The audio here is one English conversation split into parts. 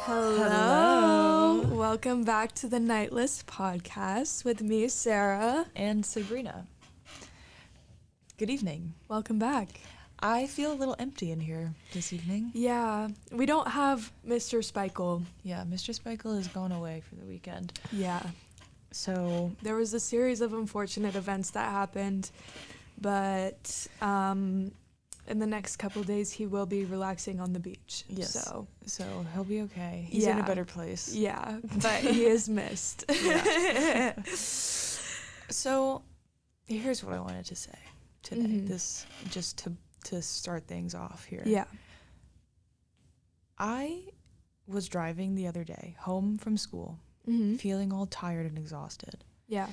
Hello. Welcome back to the Nightless podcast with me, Sarah. And Sabrina. Good evening. Welcome back. I feel a little empty in here this evening. Yeah, we don't have Mr. Spikel. Yeah, Mr. Spikel is gone away for the weekend. Yeah. So There was a series of unfortunate events that happened, but in the next couple of days he will be relaxing on the beach. yes, So he'll be okay. He's in a Yeah. better place. yeah, but he is missed. Yeah. So here's what I wanted to say today. Mhm. This just to start things off here. Yeah. I was driving the other day home from school, Mm-hmm. feeling all tired and exhausted. Yeah.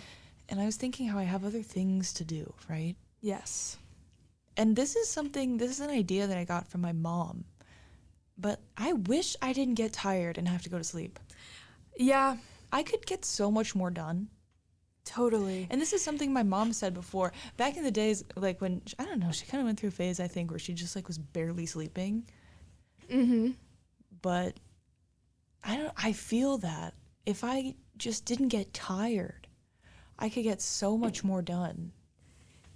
And I was thinking how I have other things to do, right? Yes. And this is an idea that I got from my mom. But I wish I didn't get tired and have to go to sleep. Yeah, I could get so much more done. totally. And this is something my mom said before. Back in the days, like when, I don't know, she kind of went through a phase, I think, where she just like was barely sleeping. Mm-hmm. But I feel that if I just didn't get tired, I could get so much more done.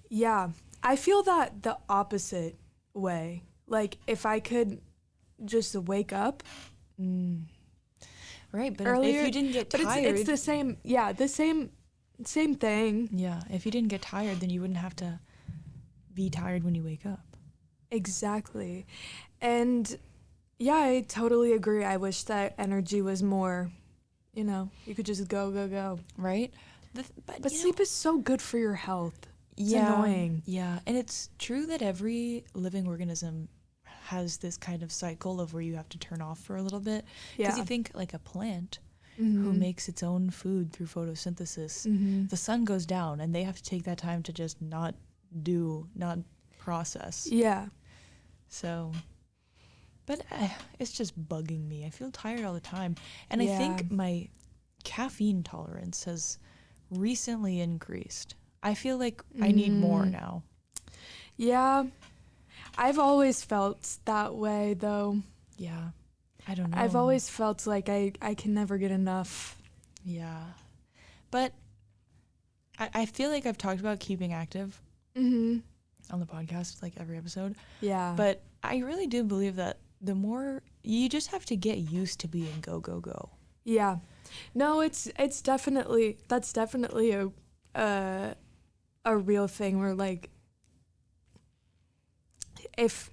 Yeah, I feel that the opposite way. Like, if I could just wake up Right, but earlier. if you didn't get but tired... it's the same, yeah, the same thing. Yeah, if you didn't get tired, then you wouldn't have to be tired when you wake up. Exactly. And yeah, I totally agree. I wish that energy was more, you could just go. Right? But sleep is so good for your health. It's annoying. Yeah, and it's true that every living organism has this kind of cycle of where you have to turn off for a little bit. Because Yeah. you think like a plant who Mhm. makes its own food through photosynthesis, Mhm. the sun goes down and they have to take that time to just not process. Yeah. So, but it's just bugging me. I feel tired all the time. And I Yeah. think my caffeine tolerance has recently increased. I feel like I need more now. Yeah. I've always felt that way, though. Yeah. I don't know. I've always felt like I can never get enough. Yeah. But I feel like I've talked about keeping active Mm-hmm. on the podcast, like every episode. Yeah. But I really do believe that the more you just have to get used to being go. yeah. No, it's definitely, that's definitely a real thing where, like, if,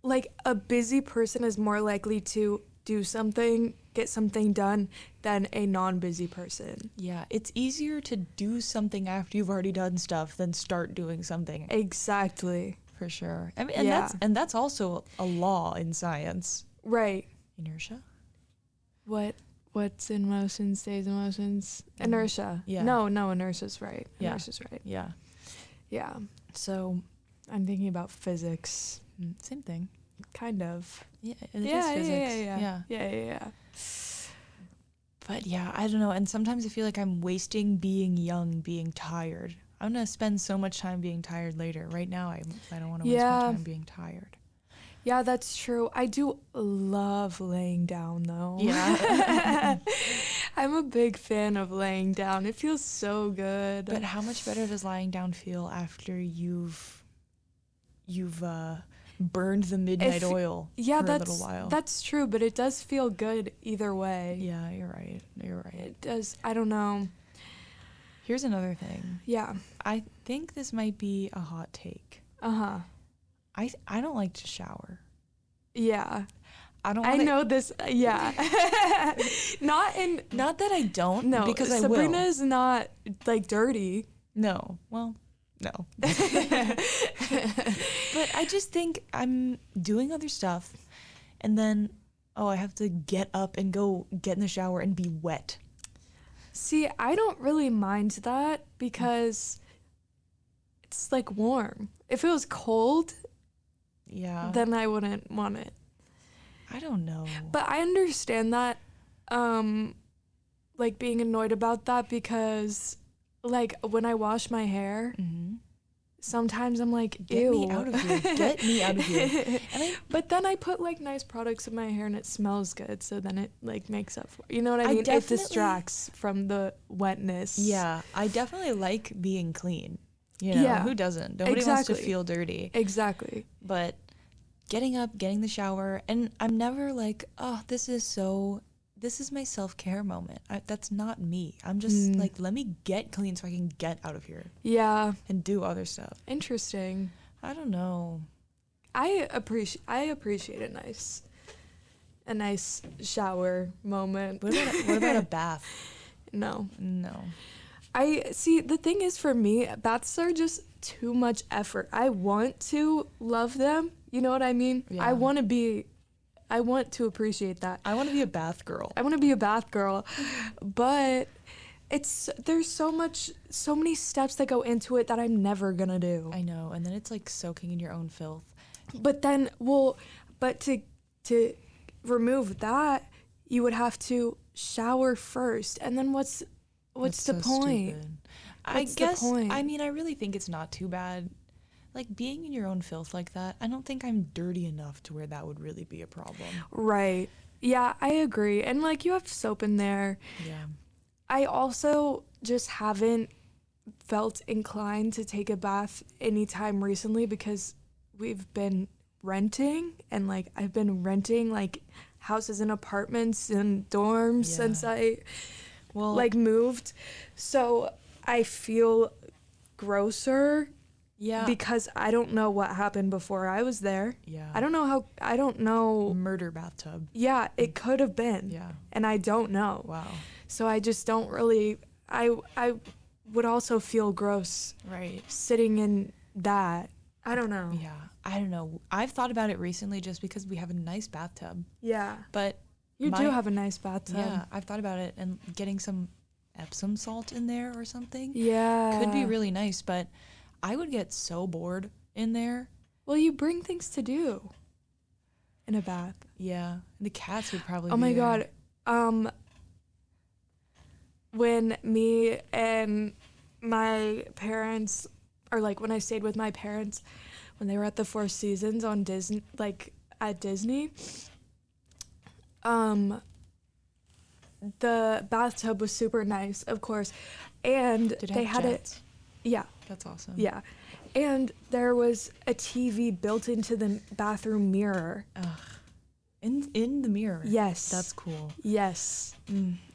like, a busy person is more likely to get something done than a non-busy person. Yeah, it's easier to do something after you've already done stuff than start doing something. Exactly. For sure. I mean, and Yeah. that's also a law in science. Right. Inertia? What's in motion stays in motion. Inertia. Yeah. No, inertia's right. Yeah. Inertia's right. Yeah. Yeah. So, I'm thinking about physics. same thing. Kind of. Yeah, it is Yeah, physics. yeah. Yeah. But yeah, I don't know. And sometimes I feel like I'm wasting being young, being tired. I'm going to spend so much time being tired later. Right now, I don't want to waste Yeah. my time being tired. Yeah, that's true. I do love laying down, though. Yeah. I'm a big fan of laying down. It feels so good. But how much better does lying down feel after you've burned the midnight oil yeah, for a little while? that's true, but it does feel good either way. Yeah, you're right. You're right. It does. I don't know. Here's another thing. Yeah. I think this might be a hot take. Uh-huh. I don't like to shower. Yeah. I don't I wanna, know this. Yeah. Not that I don't, no, because I Sabrina will. is not, like, dirty. No. Well, no. But I just think I'm doing other stuff and then I have to get up and go get in the shower and be wet. See, I don't really mind that because it's, like, warm. If it was cold, Yeah. then I wouldn't want it. I don't know. But I understand that, like, being annoyed about that because, like, when I wash my hair, Mm-hmm. sometimes I'm like, Get ew. me out of here. Get me out of here. And But then I put like nice products in my hair and it smells good, so then it like makes up for, you know what I I mean? It definitely- distracts from the wetness. yeah, I definitely like being clean. You know, Yeah, who doesn't? Nobody wants to exactly. feel dirty. Exactly. But getting up, getting the shower, and I'm never like, oh, this is my self-care moment. That's not me. I'm just like, let me get clean so I can get out of here Yeah. and do other stuff. Interesting. I don't know. I appreciate a nice shower moment. What about a bath? No. No. I see, the thing is, for me, baths are just too much effort. I want to love them. You know what I mean? Yeah. I want to appreciate that. I want to be a bath girl. I want to be a bath girl, but there's so many steps that go into it that I'm never gonna do. I know. And then it's like soaking in your own filth. But then, but to remove that, you would have to shower first, and then what's That's the so point? stupid. I What's the guess, point? I mean, I really think it's not too bad. Like, being in your own filth like that, I don't think I'm dirty enough to where that would really be a problem. Right. Yeah, I agree. And like, you have soap in there. Yeah. I also just haven't felt inclined to take a bath anytime recently because we've been renting, and like I've been renting like houses and apartments and dorms Yeah. since I Well, like moved. So I feel grosser yeah. because I don't know what happened before I was there. yeah. I don't know. Murder bathtub. Yeah, it could have been. Yeah. And I don't know. Wow. So I just don't really, I would also feel gross Right. sitting in that. I don't know. Yeah. I don't know. I've thought about it recently just because we have a nice bathtub. Yeah. But You do have a nice bathtub. yeah, I've thought about it, and getting some Epsom salt in there or something Yeah. could be really nice, but I would get so bored in there. Well, you bring things to do in a bath. Yeah. The cats would probably Oh be my there. God. When me and my parents, or like when I stayed with my parents, when they were at the Four Seasons on Disney, like at Disney, the bathtub was super nice, of course, and Did it they have had jets? yeah, That's awesome. yeah, and there was a TV built into the bathroom mirror. In the mirror. Yes. That's cool. Yes.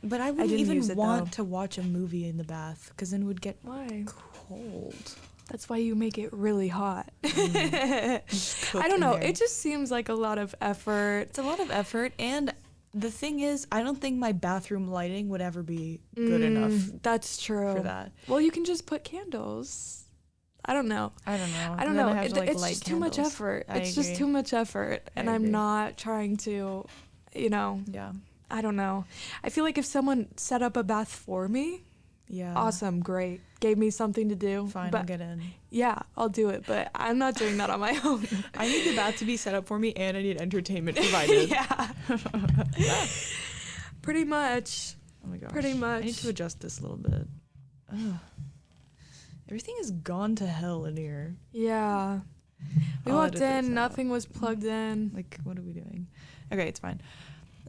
But I wouldn't didn't even use it, want though. to watch a movie in the bath because then it would get Why? cold. That's why you make it really hot. Cook I don't in know. there. It just seems like a lot of effort. It's a lot of effort, and the thing is, I don't think my bathroom lighting would ever be good enough That's true. for that. Well, you can just put candles. I don't know. I don't know. I don't Then know. have to, like, It's light just too much candles. effort. I It's just agree. too much effort. And I'm agree. not trying to, Yeah. I don't know. I feel like if someone set up a bath for me, Yeah. awesome, great. Gave me something to do. Fine, but I'll get in. yeah, I'll do it. But I'm not doing that on my own. I need the bath to be set up for me, and I need entertainment provided. Yeah. Pretty much. Oh my gosh. Pretty I need much. to adjust this a little bit. Ugh. Everything has gone to hell in here. Yeah. We I'll walked edit this in, out. nothing was plugged in. Like, what are we doing? Okay, it's fine.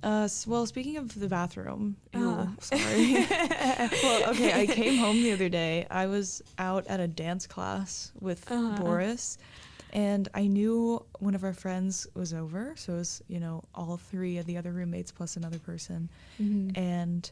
Well, speaking of the bathroom, sorry. Well, okay, I came home the other day. I was out at a dance class with Boris, and I knew one of our friends was over, so it was, all three of the other roommates plus another person, and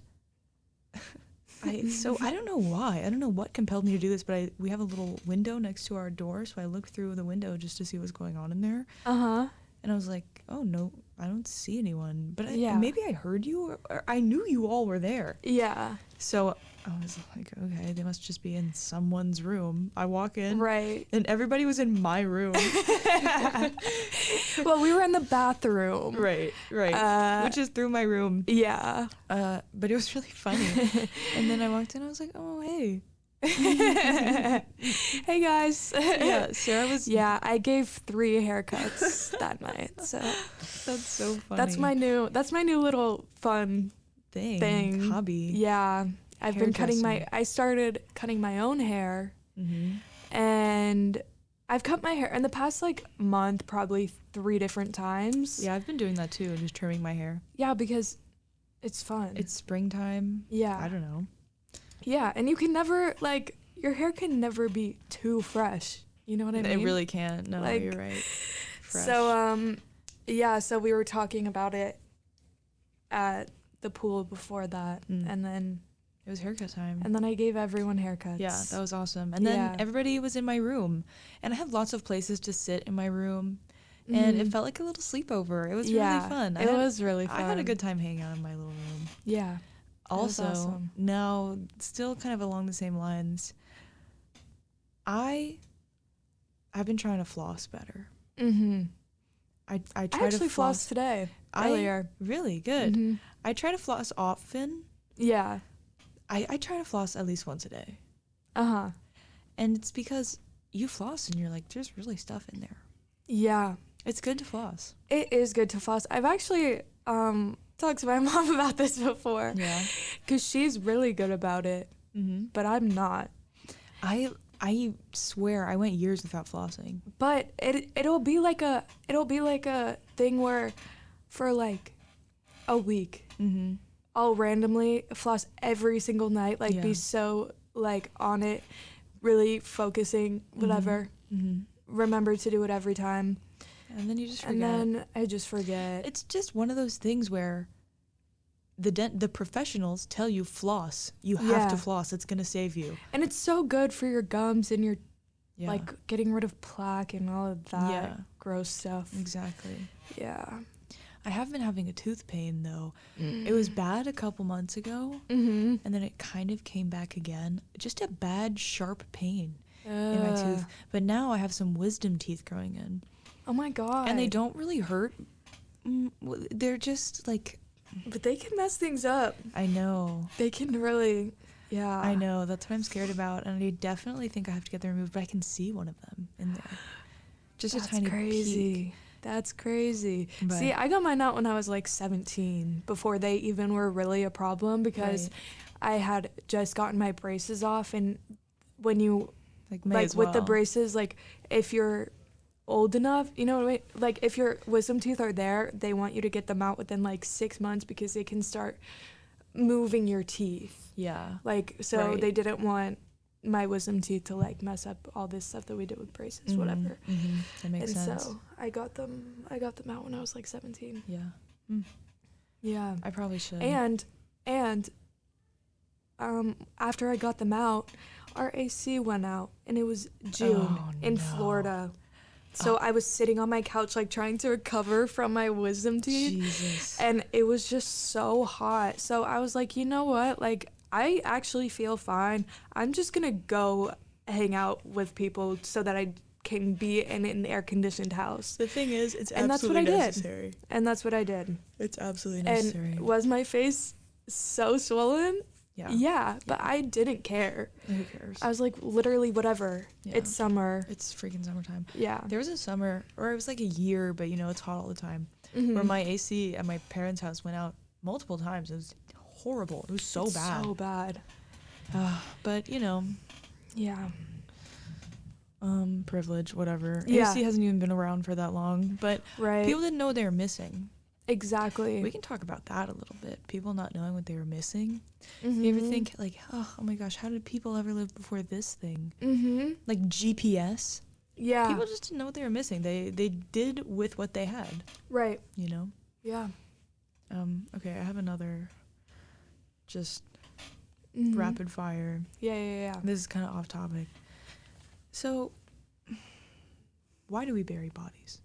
I don't know why. I don't know what compelled me to do this, but we have a little window next to our door, so I looked through the window just to see what's going on in there. Uh-huh. And I was like, oh, no, I don't see anyone. But Yeah. maybe I heard you, or I knew you all were there. Yeah. So I was like, okay, they must just be in someone's room. I walk in, Right. and everybody was in my room. Well, we were in the bathroom. Right, which is through my room. Yeah. But it was really funny. And then I walked in, I was like, oh, hey. Hey guys. Yeah, Sarah was... Yeah, I gave 3 haircuts that night. So That's so funny. that's my new little fun thing. Hobby. Yeah. I started cutting my own hair, Mm-hmm. And I've cut my hair in the past like month probably 3 different times. Yeah, I've been doing that too, just trimming my hair. Yeah, because it's fun. It's springtime. Yeah. I don't know. Yeah, and you can never like your hair can never be too fresh. You know what I mean? It really can't. No, Like, you're right. Fresh. So yeah, so we were talking about it at the pool before that, and then it was haircut time. and then I gave everyone haircuts. Yeah, that was awesome. And then Yeah. everybody was in my room, and I have lots of places to sit in my room, and it felt like a little sleepover. It was really fun. It was really fun. I had a good time hanging out in my little room. Yeah. was Also, awesome. now still kind of along the same lines, I've been trying to floss better. Mhm. I I try actually to flossed today earlier. Really good. Mhm. I try to floss often. Yeah. I try to floss at least once a day. Uh-huh. And it's because you floss and you're like, there's really stuff in there. Yeah. It's good to floss. It is good to floss. I've actually talked to my mom about this before. Yeah. Cuz she's really good about it, Mm-hmm. but I'm not. I swear I went years without flossing. But it'll be like a thing where for like a week Mm-hmm. I'll randomly floss every single night, like Yeah. be so like on it, really focusing, whatever. Mm-hmm. Remember to do it every time. And then you just forget. And then I just forget. It's just one of those things where the professionals tell you floss. You have Yeah. to floss. It's gonna save you. And it's so good for your gums and your Yeah. like getting rid of plaque and all of that Yeah. gross stuff. Exactly. Yeah. I have been having a tooth pain though. It was bad a couple months ago, Mhm. and then it kind of came back again. Just a bad, sharp pain in my tooth. But now I have some wisdom teeth growing in, Oh my god. and they don't really hurt. They're just like, But they can mess things up. I know. They can really. Yeah. I know. That's what I'm scared about, and I definitely think I have to get them removed. But I can see one of them in there, just That's a tiny crazy. peek. That's crazy. But- See, I got mine out when I was like 17, before they even were really a problem, because Right. I had just gotten my braces off, and when you May like as with the well. braces, like if you're old enough, you know what I mean? Like if your wisdom teeth are there, they want you to get them out within like 6 months because they can start moving your teeth. Yeah. Like so Right. they didn't want my wisdom teeth to like mess up all this stuff that we did with braces, whatever. Mm-hmm. That makes And sense. so I got them out when I was like 17. Yeah. Yeah. I probably should. And after I got them out, our AC went out, and it was June Oh, in no. Florida. So I was sitting on my couch like trying to recover from my wisdom teeth, Jesus. and it was just so hot. So I was like, you know what? Like I actually feel fine. I'm just going to go hang out with people so that I can be in an air-conditioned house. The thing is, it's And that's what absolutely I did. necessary. And that's what I did. It's absolutely And necessary. was my face so swollen? Yeah. Yeah, but I didn't care. Who cares? I was like, literally, whatever. Yeah. It's summer. It's freaking summertime. Yeah. There was a summer, or it was like a year, but you know, it's hot all the time, Mhm. where my AC at my parents' house went out multiple times. It was horrible. It was so It's bad. So bad. But, you know, Yeah. privilege, whatever. Yeah. AC hasn't even been around for that long, but Right. people didn't know what they were missing. Exactly. We can talk about that a little bit. People not knowing what they were missing. Mhm. You ever think, like, oh my gosh, how did people ever live before this thing? Mhm. Like GPS? Yeah. People just didn't know what they were missing. They did with what they had, Right. you know? Yeah. Okay, I have another just Mhm. rapid fire. Yeah. This is kind of off topic. So, why do we bury bodies?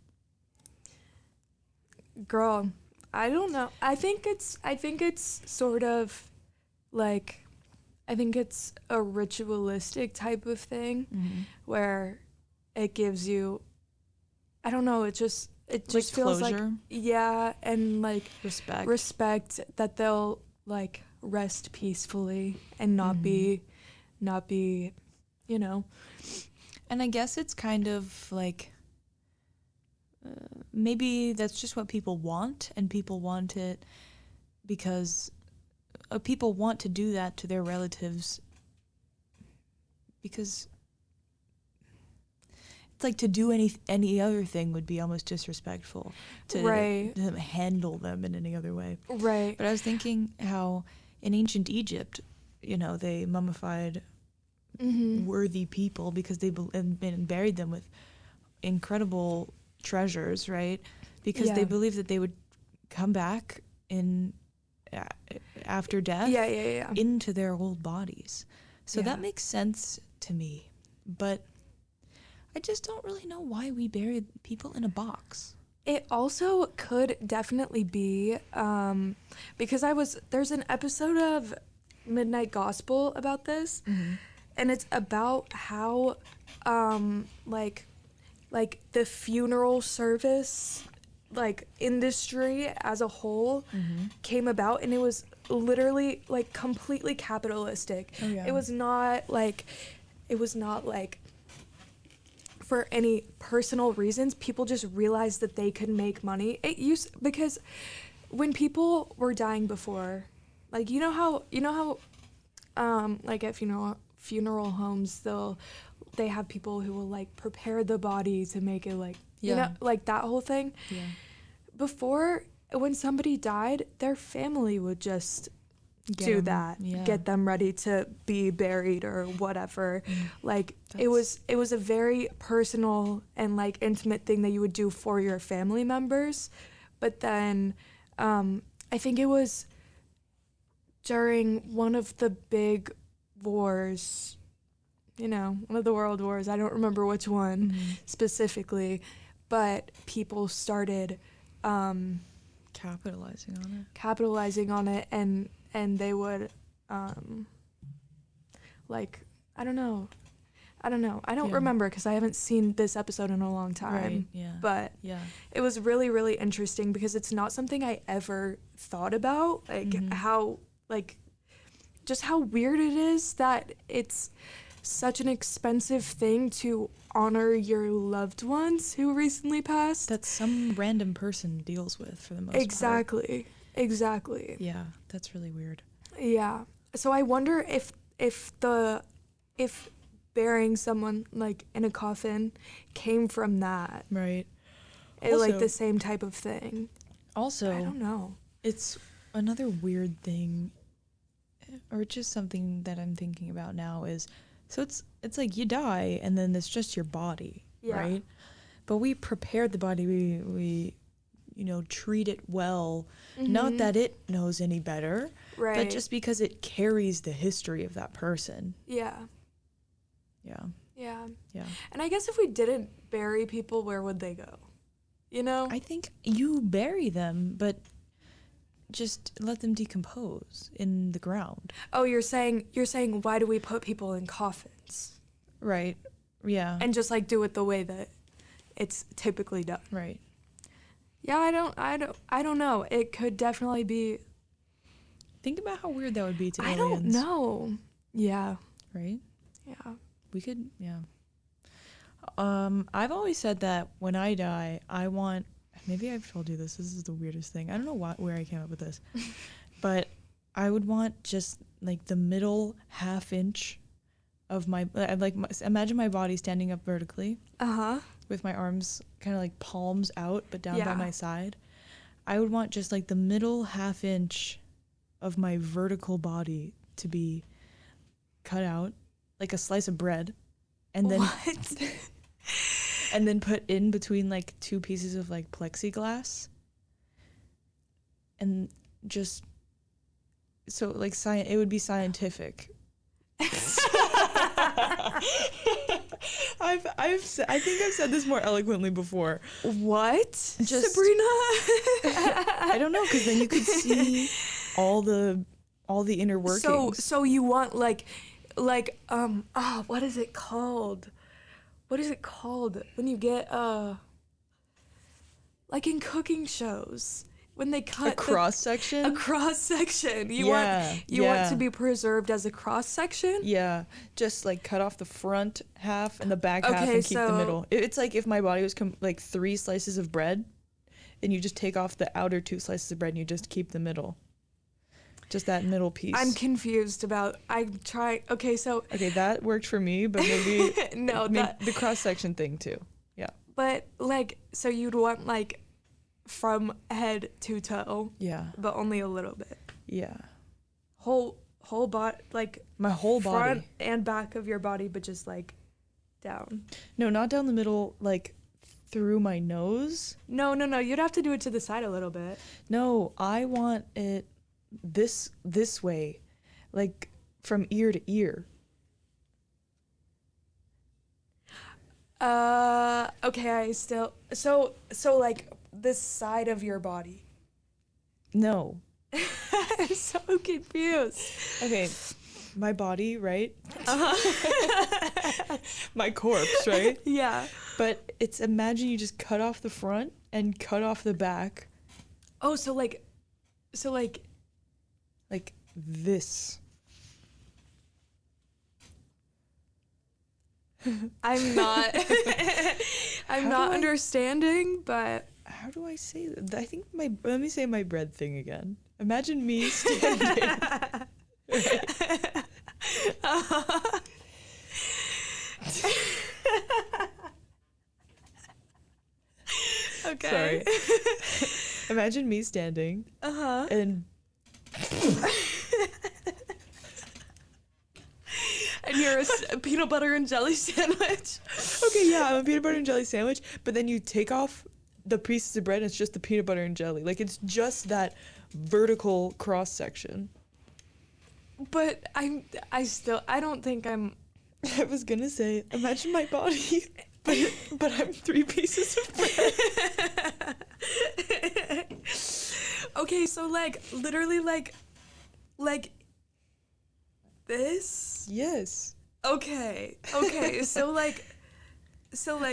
Girl, I don't know. I think it's sort of like, I think it's a ritualistic type of thing where it gives you, I don't know, it just feels like, closure, yeah, and like respect. that they'll like rest peacefully and not be, you know. And I guess it's kind of like, maybe that's just what people want, and people want it because people want to do that to their relatives because it's like to do any other thing would be almost disrespectful to, Right. to handle them in any other way. Right. But I was thinking how in ancient Egypt, they mummified Mm-hmm. worthy people because and buried them with incredible treasures, right? Because they Yeah. believed that they would come back after death Yeah. into their old bodies. So Yeah. that makes sense to me. But I just don't really know why we bury people in a box. It also could definitely be because there's an episode of Midnight Gospel about this, and it's about how like the funeral service industry as a whole came about, and it was literally completely capitalistic. Oh, yeah. It was not for any personal reasons. People just realized that they could make money. Because when people were dying before, you know how at funeral homes they have people who will prepare the body to make it that whole thing. Yeah. Before, when somebody died, their family would just Get do 'em, that, yeah. get them ready to be buried or whatever. It was a very personal and intimate thing that you would do for your family members. But then I think it was during one of the big wars, one of the world wars, I don't remember which one specifically, but people started Capitalizing on it. and they would I don't know. I don't Yeah. remember because I haven't seen this episode in a long time. Right, yeah. But Yeah. it was really, really interesting because it's not something I ever thought about. How just how weird it is that it's such an expensive thing to honor your loved ones who recently passed. That some random person deals with for the most part. Exactly. Yeah, that's really weird. Yeah. So I wonder if burying someone in a coffin came from that. Right. The same type of thing. Also, I don't know. it's another weird thing, or just something that I'm thinking about now is, so it's like you die and then it's just your body, Yeah. right? But we prepared the body, we treat it well, not that it knows any better, Right. but just because it carries the history of that person. Yeah. Yeah. Yeah. Yeah. And I guess if we didn't bury people, where would they go? I think you bury them, but just let them decompose in the ground. Oh, you're saying why do we put people in coffins? Right. Yeah. And just do it the way that it's typically done. Right. Yeah, I don't know. It could definitely be. Think about how weird that would be to I aliens. don't know. Yeah. Right? Yeah. We could, yeah. I've always said that when I die, I want, maybe I've told you this, this is the weirdest thing. I don't know where I came up with this, but I would want just the middle half inch of my, imagine my body standing up vertically with my arms kind of palms out, but down by Yeah. my side. I would want just the middle half inch of my vertical body to be cut out like a slice of bread, and then What? and then put in between two pieces of plexiglass, and just so it would be scientific. I think I've said this more eloquently before. What? Just- Sabrina? I don't know, because then you could see all the inner workings. So you want what is it called? What is it called when you get in cooking shows when they cut a cross section. a cross section. You Yeah, want to be preserved as a cross section? Yeah, just cut off the front half and the back half Okay, and keep the so- middle. It's like if my body was 3 slices of bread, and you just take off the outer 2 slices of bread and you just keep the middle. Just that middle piece. I'm confused about. Okay, so Okay, that worked for me, but maybe no, the cross section thing too. Yeah. But like, so you'd want like from head to toe, Yeah. but only a little bit. Yeah. Whole body, like My whole front body. and back of your body, but just like down. No, not down the middle, like through my nose. No. You'd have to do it to the side a little bit. No, I want it this way, like from ear to ear. Okay, I still so like this side of your body. No. I'm so confused. Okay, my body, right? My corpse, right? Yeah. But it's, imagine you just cut off the front and cut off the back. Oh, so like Like this. I'm not I'm How not do I- understanding, but How do I say that? I think let me say my bread thing again. Imagine me standing. okay. Sorry. Imagine me standing Uh-huh. and And you're a peanut butter and jelly sandwich. okay, yeah, I'm a peanut butter and jelly sandwich, but then you take off the pieces of bread and it's just the peanut butter and jelly. Like, it's just that vertical cross section. But I don't think I'm I was gonna say, imagine my body, but I'm 3 pieces of bread. Okay, so like literally like this? Yes. Okay. So like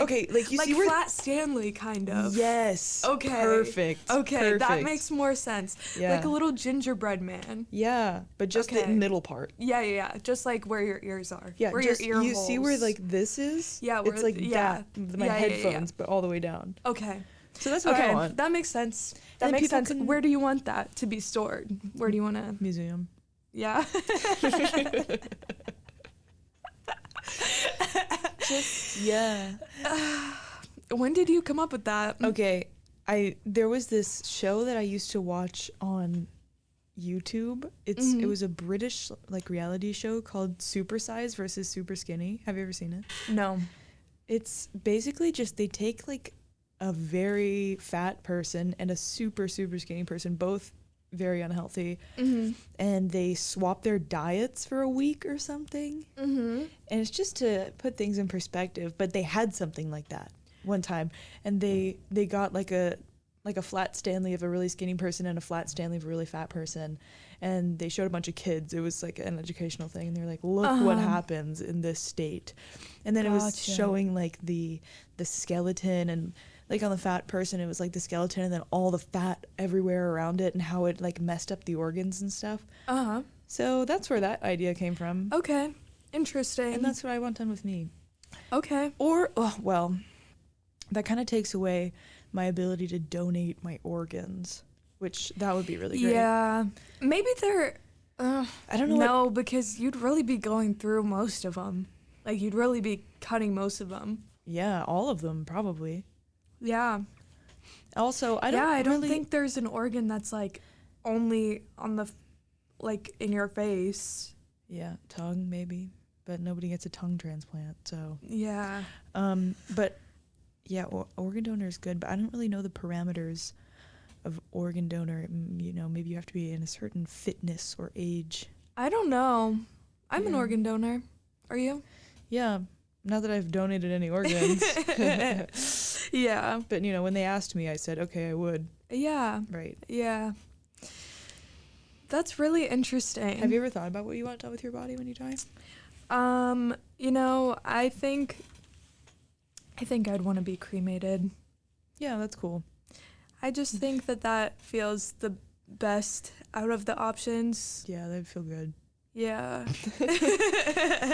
Okay, like you like see where. Flat Stanley kind of. Yes. Okay. Perfect. Okay, that Perfect. makes more sense. Yeah. Like a little gingerbread man. Yeah, but just the Okay. middle part. Yeah. Just like where your ears are. Yeah, where just your ear you see where holes. like this is. Yeah, where it's like yeah. that. My Yeah, headphones, but all the way down. Okay. So that's what I Okay, want. that makes sense. And That then makes people sense. can- Where do you want that to be stored? Where do you want to? Museum. Yeah. Just yeah. When did you come up with that? Okay, there was this show that I used to watch on YouTube. It was a British like reality show called Super Size versus Super Skinny. Have you ever seen it? No. It's basically just they take like a very fat person and a super skinny person, both very unhealthy, and they swap their diets for a week or something. And it's just to put things in perspective, but they had something like that one time, and they got like a flat Stanley of a really skinny person and a flat Stanley of a really fat person, and they showed a bunch of kids. It was like an educational thing, and they're like, look what happens in this state. And then it was Gotcha. showing like the skeleton, and like on the fat person it was like the skeleton and then all the fat everywhere around it and how it like messed up the organs and stuff. So that's where that idea came from. Okay. Interesting. And that's what I want done with me. okay. Or well, that kind of takes away my ability to donate my organs, which that would be really great. Yeah. Maybe they're. I don't know. No, because you'd really be going through most of them. Like you'd really be cutting most of them. Yeah, all of them probably. Yeah. Also, I I don't really think there's an organ that's like only on the like in your face. Yeah, tongue maybe, but nobody gets a tongue transplant, so. Yeah. But yeah, organ donor is good, but I don't really know the parameters of organ donor. You know, maybe you have to be in a certain fitness or age. I don't know. I'm an Yeah. organ donor. Are you? Yeah, not that I've donated any organs. Yeah. But, you know, when they asked me, I said, okay, I would. Yeah. Right. Yeah. That's really interesting. Have you ever thought about what you want done with your body when you die? You know, I think I'd want to be cremated. Yeah, that's cool. I just think that feels the best out of the options. Yeah, that'd feel good. Yeah.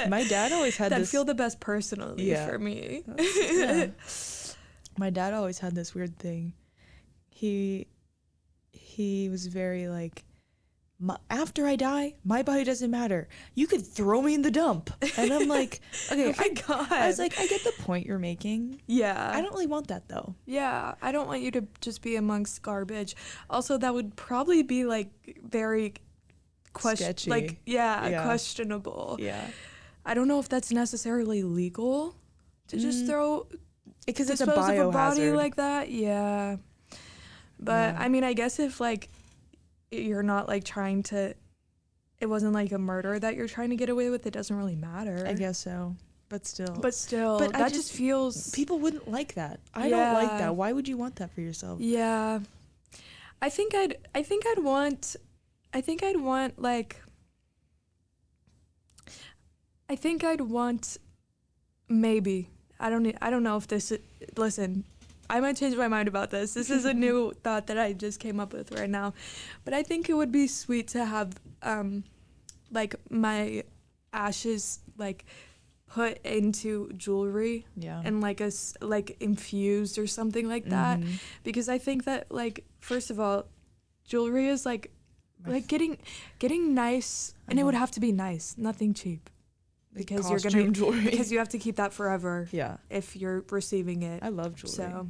My dad always had That'd this. feel the best personally Yeah. for me. Yeah. My dad always had this weird thing. He was very like after I die, my body doesn't matter. You could throw me in the dump. And I'm like, okay, Oh my God. I was like, I get the point you're making. Yeah. I don't really want that though. Yeah, I don't want you to just be amongst garbage. Also, that would probably be like very Sketchy. like Yeah. questionable. Yeah. I don't know if that's necessarily legal to just throw Because it's a dispose of a body biohazard. like that. Yeah. But Yeah. I mean, I guess if like you're not like trying to, it wasn't like a murder that you're trying to get away with, it doesn't really matter. I guess so. But still. But still, But I that just- just feels. People wouldn't like that. I don't like Yeah. that. Why would you want that for yourself? Yeah. I think I'd want like I think I'd want maybe. I don't know if this listen, I might change my mind about this. This is a new thought that I just came up with right now. But I think it would be sweet to have like my ashes like put into jewelry Yeah. and like like infused or something like that, Mhm. because I think that like first of all, jewelry is like getting nice, and it would have to be nice, nothing cheap, because you're gonna Costume jewelry. because you have to keep that forever Yeah. if you're receiving it. I love jewelry. So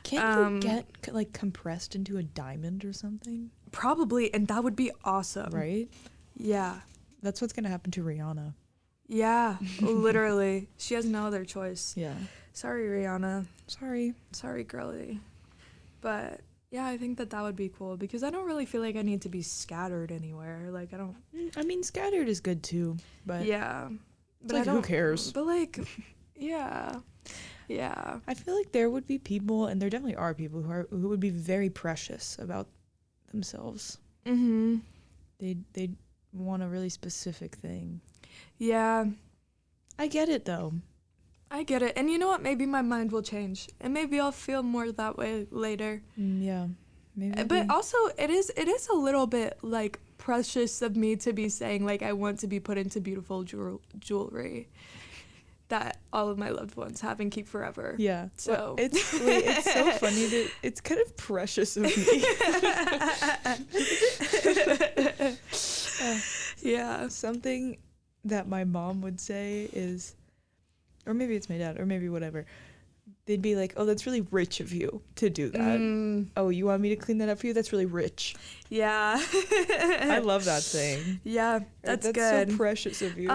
Can't you get like compressed into a diamond or something? probably, and that would be awesome. Right? Yeah. That's what's gonna happen to Rihanna. Yeah. Literally, she has no other choice. Yeah. Sorry, Rihanna. Sorry. Girly. But yeah, I think that would be cool, because I don't really feel like I need to be scattered anywhere. Like I don't. I mean, scattered is good too, but Yeah. But like, I don't. who cares? But like, yeah. Yeah. I feel like there would be people, and there definitely are people who would be very precious about themselves. Mhm. They want a really specific thing. Yeah. I get it though. I get it. And you know what? Maybe my mind will change, and maybe I'll feel more that way later. Yeah. Maybe. But also, it is a little bit like precious of me to be saying like I want to be put into beautiful jewelry that all of my loved ones have and keep forever. Yeah. So it's so funny that it's kind of precious of me. Yeah. Something that my mom would say is, or maybe it's my dad, or maybe whatever. They'd be like, "Oh, that's really rich of you to do that. Oh, you want me to clean that up for you? That's really rich." Yeah. I love that saying. Yeah, that's good. That's so precious of you.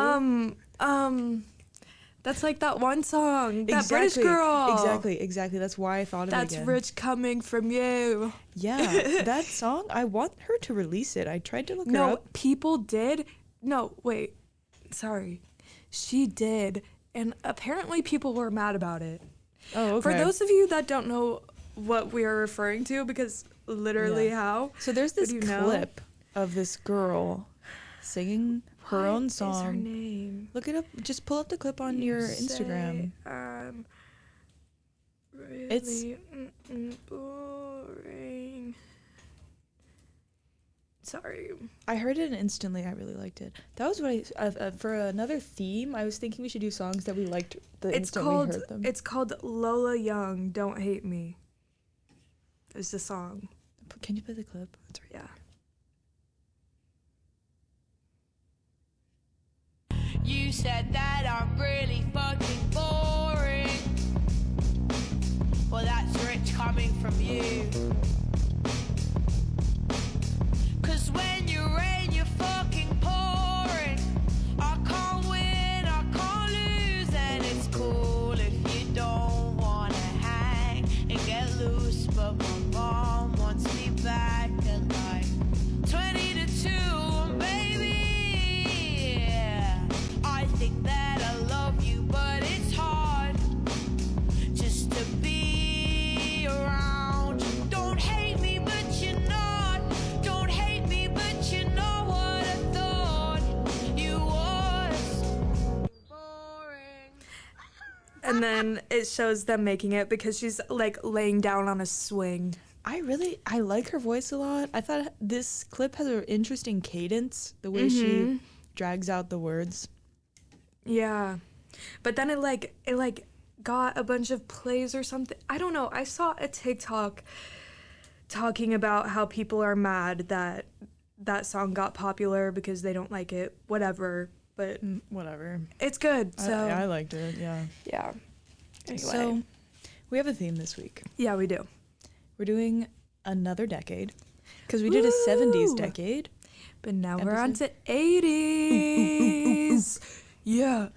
That's like that one song, that British girl. Exactly. That's why I thought of it again. That's rich coming from you. Yeah, that song. I want her to release it. I tried to look her No, up. people did. No, wait. Sorry. She did. And apparently people were mad about it. Oh, okay. For those of you that don't know what we are referring to, because literally Yeah. how. So there's this Would you know? clip of this girl singing her own What is her song. name? Look it up. Just pull up the clip on your Instagram. Really boring. Sorry. I heard it and instantly I really liked it. That was what I for another theme. I was thinking we should do songs that we liked the instant we heard them. It's called Lola Young, Don't Hate Me. Is the song. Can you play the clip? It's right. Yeah. You said that I'm really fucking boring. Well, that's rich coming from you. 'Cause when you rain, you're fucking pouring. I can't win, I can't lose, and it's cool if you don't wanna hang and get loose. But my mom wants me back at like 20 to 2, baby. Yeah. I think that I love you, but it's hard just to be around. Don't hate me, but you're not. Don't hate me, but you know what I thought you was. Boring. And then it shows them making it because she's like laying down on a swing. I like her voice a lot. I thought this clip has an interesting cadence, the way she drags out the words. Yeah. But then it got a bunch of plays or something. I don't know. I saw a TikTok talking about how people are mad that that song got popular because they don't like it, whatever. But Whatever. it's good. So I liked it, yeah. yeah. Anyway. So we have a theme this week. Yeah, we do. We're doing another decade because we did a 70s Woo! decade. But now we're on to 80s. Yeah.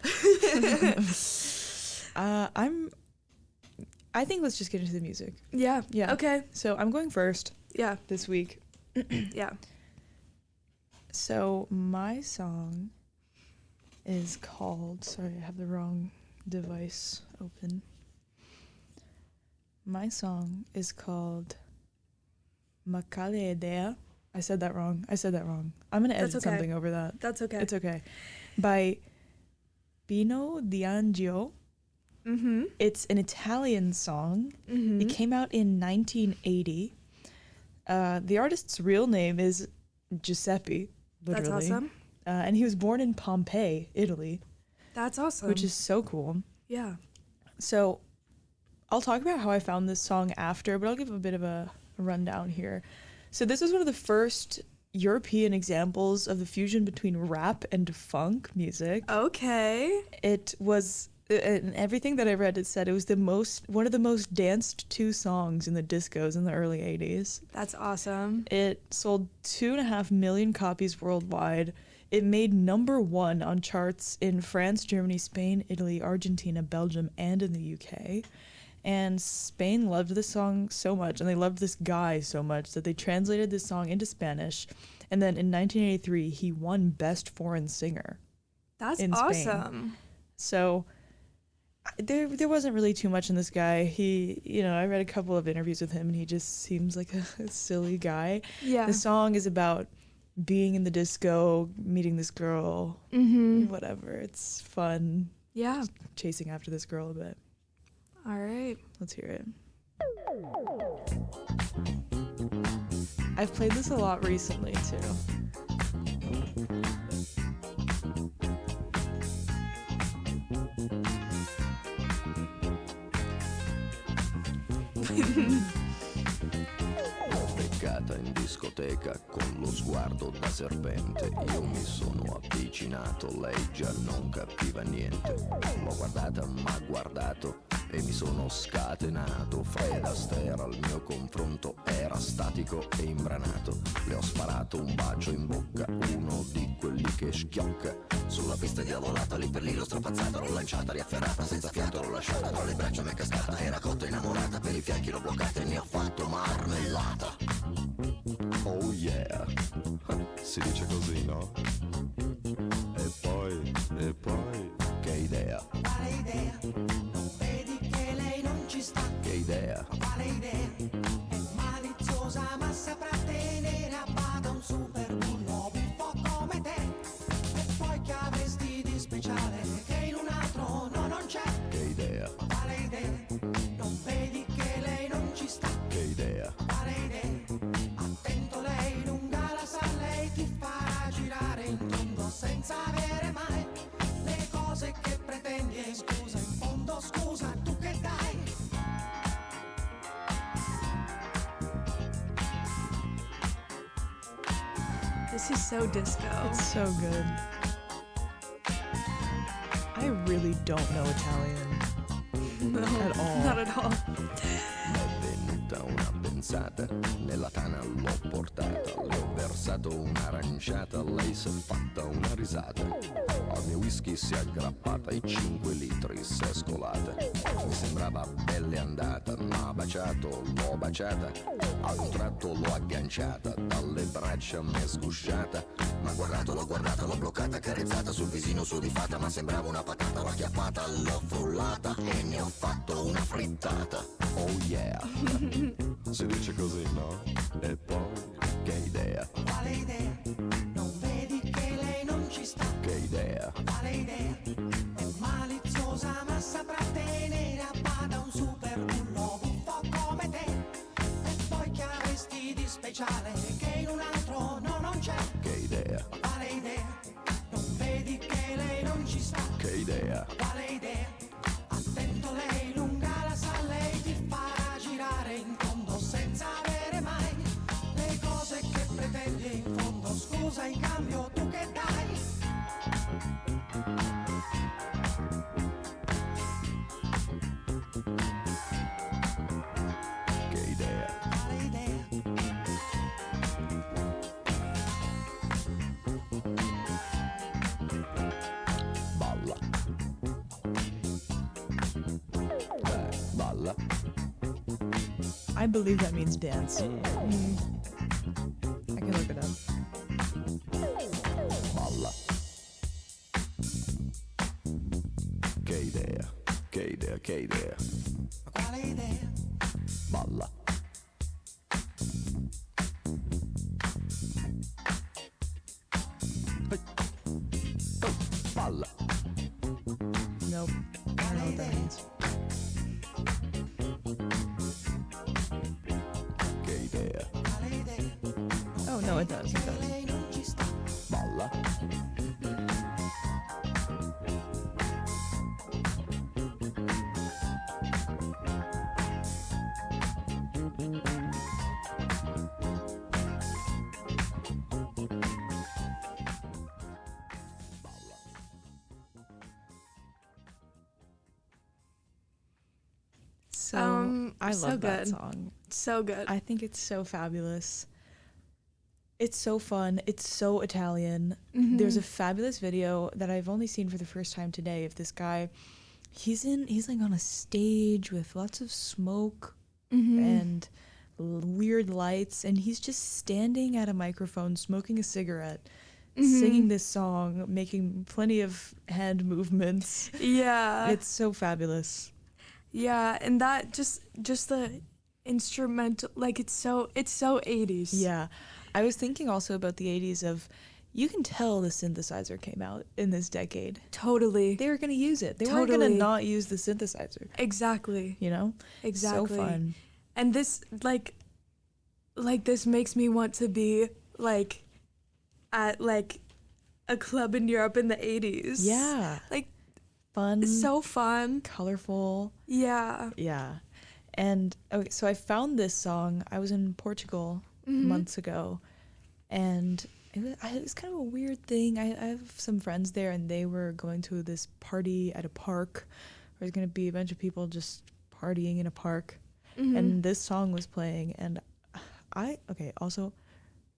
I think let's just get into the music. Yeah. Yeah. Okay. So I'm going first Yeah. this week. Yeah. So my song is called, sorry, I have the wrong device open. My song is called Makale Idea. I said that wrong. I'm going to edit That's okay. something over that. That's okay. It's okay. By Pino D'Angio. Mm-hmm. It's an Italian song. Mm-hmm. It came out in 1980. The artist's real name is Giuseppe, literally. That's awesome. And he was born in Pompeii, Italy, That's awesome. which is so cool. yeah. So I'll talk about how I found this song after, but I'll give a bit of a rundown here. So this was one of the first European examples of the fusion between rap and funk music. Okay. It was, and everything that I read, it said it was one of the most danced to songs in the discos in the early 80s. That's awesome. It sold 2.5 million copies worldwide. It made #1 on charts in France, Germany, Spain, Italy, Argentina, Belgium, and in the UK. And Spain loved this song so much, and they loved this guy so much that they translated this song into Spanish. And then in 1983, he won Best Foreign Singer. That's in Spain. awesome. So there wasn't really too much in this guy. He, I read a couple of interviews with him, and he just seems like a silly guy. Yeah. The song is about being in the disco, meeting this girl, Mm-hmm. whatever. It's fun, Yeah. chasing after this girl a bit. All right. Let's hear it. I've played this a lot recently, too. Beccata in discoteca con lo sguardo da serpente, io mi sono avvicinato, lei già non capiva niente. L'ho guardata, m'ha guardato e mi sono scatenato. Fred Astaire al mio confronto era statico e imbranato. Le ho sparato un bacio in bocca, uno di quelli che schiocca. Sulla pista diavolata, lì per lì l'ho strapazzata, l'ho lanciata, riafferrata, senza fiato l'ho lasciata, tra le braccia mi è cascata, era cotta innamorata, per i fianchi l'ho bloccata e ne ho fatto marmellata. Oh yeah, si dice così, no? E poi, Che idea, Quale idea? Non vedi che lei non ci sta? che idea, Quale idea? È maliziosa ma saprà tenere a bada un super bullo buffo come te. E poi che avresti di speciale che in un altro no non c'è? che idea, Quale idea? Non vedi che lei non ci sta? che idea, Quale idea? Attento, lei lunga la sa, lei ti farà girare in tondo senza avere mai le cose che pretendi. E scusa, in fondo scusa, tu che dai? This is so disco. It's so good. I really don't know Italian No, at all. not at all. m'è venuta una pensata, nella tana l'ho portata, le ho versato un'aranciata, lei si è fatta una risata, al mio whisky si è aggrappata e 5 litri si è scolata, mi sembrava belle andata, m'ha baciato, l'ho baciata, ad un tratto l'ho agganciata, dalle braccia m'è sgusciata, m'ha guardato, l'ho guardata, l'ho bloccata, carezzata sul visino sudifata, ma sembrava una patata, l'ho acchiappata, l'ho frullata e ne ho fatto una frittata. Oh yeah, si dice così, no? E poi, che idea, Quale idea? Non vedi che lei non ci sta? che idea, Quale idea? È maliziosa ma saprà tenere a bada un super bullo buffo come te. E poi che avresti di speciale che in un altro no non c'è? che idea, Quale idea? Non vedi che lei non ci sta? che idea, Quale idea? Attento, lei lunga la sa, lei ti farà girare in tondo senza avere mai le cose che pretendi. E in fondo cosa in cambio tu che dai? Che idea. Quale idea? Balla. Balla. I believe that means dance. Mm. I can look it up. Balla. Che idea, che idea, che idea. Ma quale idea? Balla. Hey. Oh, balla. Nope. I don't know what that means. Che idea. Quale idea? Oh, no, it does. It does. Lei non ci sta. Balla. So, I so love that good. song. So good. I think it's so fabulous. It's so fun. It's so Italian. There's a fabulous video that I've only seen for the first time today of this guy. He's like on a stage with lots of smoke and weird lights, and he's just standing at a microphone smoking a cigarette, singing this song, making plenty of hand movements. Yeah. It's so fabulous. Yeah, and that just the instrumental, like it's so 80s. Yeah. I was thinking also about the 80s of, you can tell the synthesizer came out in this decade. Totally. They were going to use it. They weren't going Totally. to not use the synthesizer, Exactly. you know? Exactly. So fun. And this like this makes me want to be like at like a club in Europe in the 80s. Yeah. Like Fun. so fun. colorful. Yeah. Yeah. And okay, so I found this song. I was in Portugal months ago, and it was kind of a weird thing. I have some friends there, and they were going to this party at a park. There was going to be a bunch of people just partying in a park, and this song was playing. And also,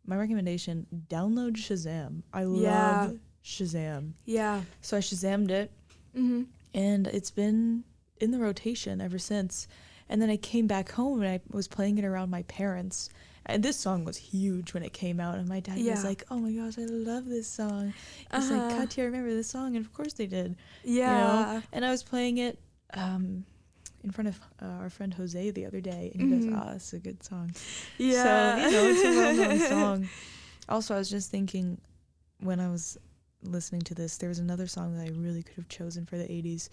my recommendation: download Shazam. I Yeah. love Shazam. Yeah. So I Shazammed it, and it's been in the rotation ever since. And then I came back home and I was playing it around my parents. And this song was huge when it came out. And my dad was Yeah. like, "Oh my gosh, I love this song." He's like, Uh-huh. "Katya, remember this song?" And of course they did. Yeah. You know? And I was playing it in front of our friend Jose the other day. And he goes, "Ah, it's a good song." Yeah. So, you know, it's a well-known song. Also, I was just thinking when I was listening to this, there was another song that I really could have chosen for the 80s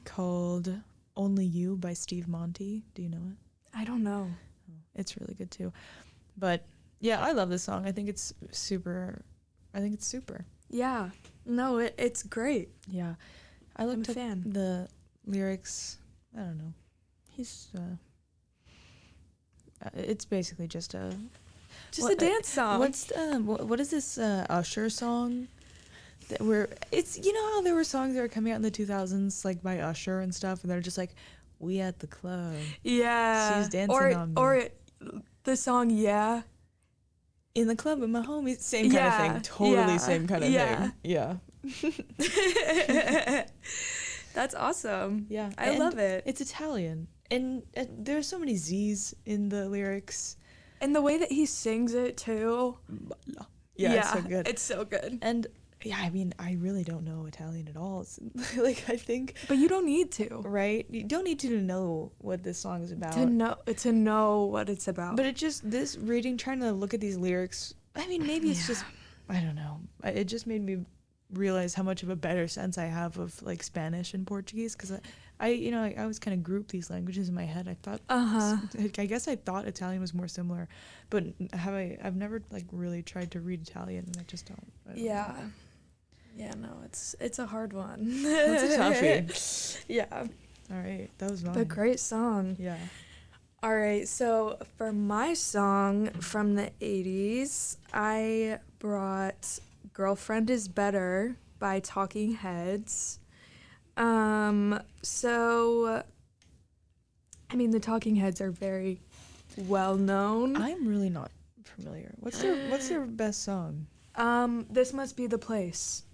called Only You by Steve Monty. Do you know it? I don't know. It's really good too. But yeah, I love this song. I think it's super. Yeah. No, it's great. Yeah. I I'm a looked up fan. the lyrics. I don't know. He's it's basically just a Just a dance song. What's what is this Usher song? That where it's, you know how there were songs that were coming out in the 2000s like by Usher and stuff, and they're just like, "We at the club." Yeah. She's dancing on me. Or the song Yeah. In the club with my homies, same kind of Yeah, thing. Totally yeah, same kind of yeah. thing. Yeah. That's awesome. Yeah. I And love it. It's Italian. And there's so many Z's in the lyrics. And the way that he sings it too. Yeah, it's so good. It's so good. And yeah, I mean, I really don't know Italian at all. It's, like, I think, But you don't need to. right? You don't need to know what this song is about. To know what it's about. But it just, this reading, trying to look at these lyrics, I mean, maybe it's just, I don't know. It just made me realize how much of a better sense I have of like Spanish and Portuguese, because I always kind of group these languages in my head. I thought, I guess I thought Italian was more similar, but I've never like really tried to read Italian, and I just don't. I don't yeah. know. Yeah, no, it's a hard one. It's a toughie. Yeah. All right, that was mine. But great song. Yeah. All right, so for my song from the 80s, I brought Girlfriend is Better by Talking Heads. So, I mean, the Talking Heads are very well known. I'm really not familiar. What's their best song? This Must Be the Place.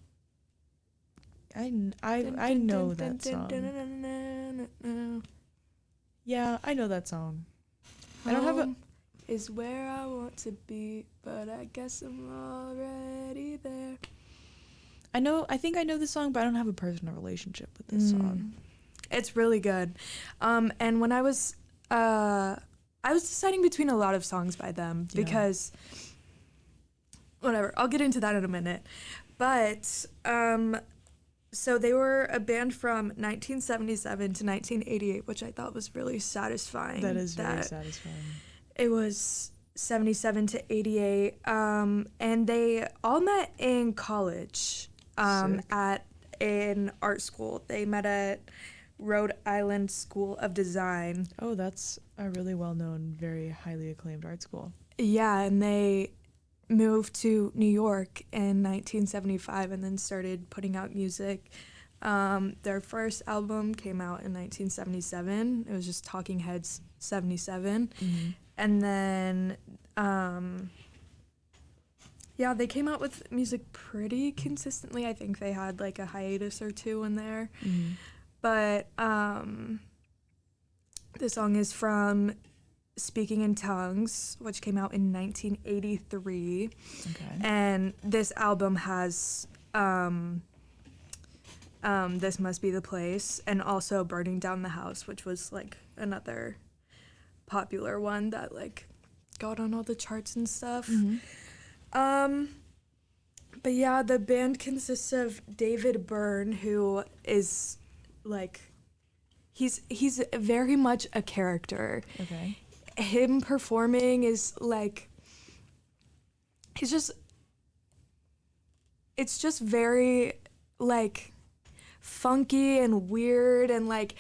I know that song. Yeah, I know that song. I don't have a. Home is where I want to be, but I guess I'm already there. I think I know the song, but I don't have a personal relationship with this song. It's really good. And when I was deciding between a lot of songs by them Yeah. because whatever, I'll get into that in a minute. But so they were a band from 1977 to 1988, which I thought was really satisfying. That is very satisfying. It was 77 to 88, and they all met in college Sick. at an art school. They met at Rhode Island School of Design. Oh, that's a really well-known, very highly acclaimed art school. Yeah, and they moved to New York in 1975 and then started putting out music. Their first album came out in 1977. It was just Talking Heads 77. And then, yeah, they came out with music pretty consistently. I think they had like a hiatus or two in there. But the song is from Speaking in Tongues, which came out in 1983. Okay. And this album has This Must Be the Place and also Burning Down the House, which was like another popular one that like got on all the charts and stuff. But yeah, the band consists of David Byrne, who is like he's very much a character. Okay. Him performing is like it's just very like funky and weird and like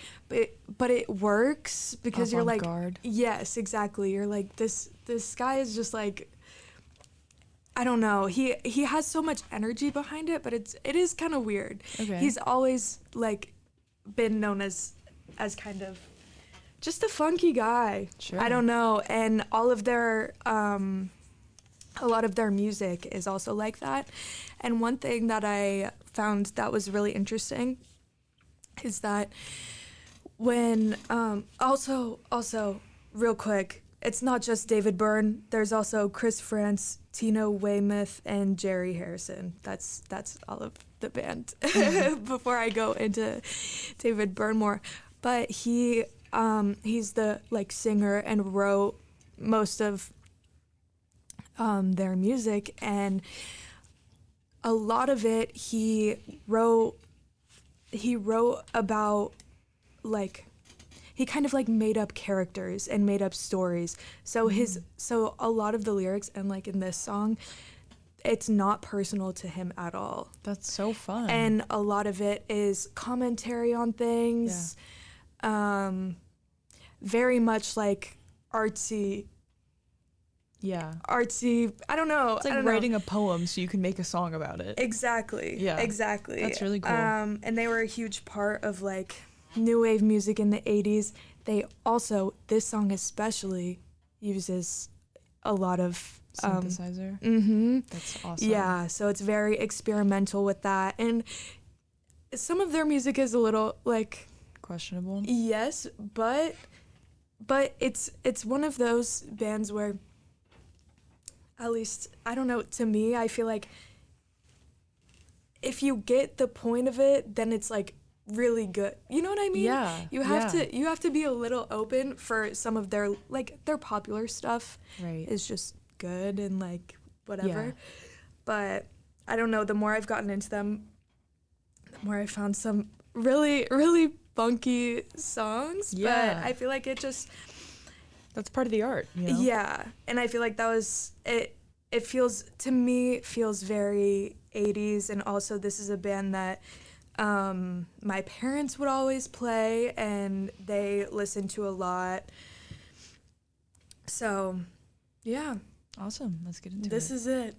but it works because you're like Avant-garde. yes, exactly, you're like this guy is just like I don't know, he has so much energy behind it, but it is kind of weird. Okay. He's always like been known as kind of just a funky guy. Sure. I don't know, and all of their a lot of their music is also like that. And one thing that I found that was really interesting is that when also real quick, it's not just David Byrne. There's also Chris France, Tino Weymouth, and Jerry Harrison. That's all of the band. Before I go into David Byrne more, but he's the like singer and wrote most of their music, and a lot of it he wrote about like he kind of like made up characters and made up stories. So so a lot of the lyrics and like in this song, it's not personal to him at all. That's so fun. And a lot of it is commentary on things. Very much like artsy. I don't know. It's like writing a poem so you can make a song about it. Exactly. Yeah. Exactly. That's really cool. And they were a huge part of like new wave music in the 80s. They also, this song especially, uses a lot of Synthesizer. That's awesome. yeah, so it's very experimental with that. And some of their music is a little like Questionable. yes, but it's one of those bands where, at least, I don't know, to me, I feel like if you get the point of it, then it's like really good. You know what I mean? Yeah, You have to be a little open for some of their like their popular stuff Right. is just good and like whatever. Yeah. But I don't know, the more I've gotten into them, the more I found some really, really funky songs. Yeah. But I feel like it just That's part of the art, you know? yeah, and I feel like that was it. It feels to me very 80s, and also this is a band that my parents would always play, and they listened to a lot. So, yeah, Awesome. Let's get into this it. is it.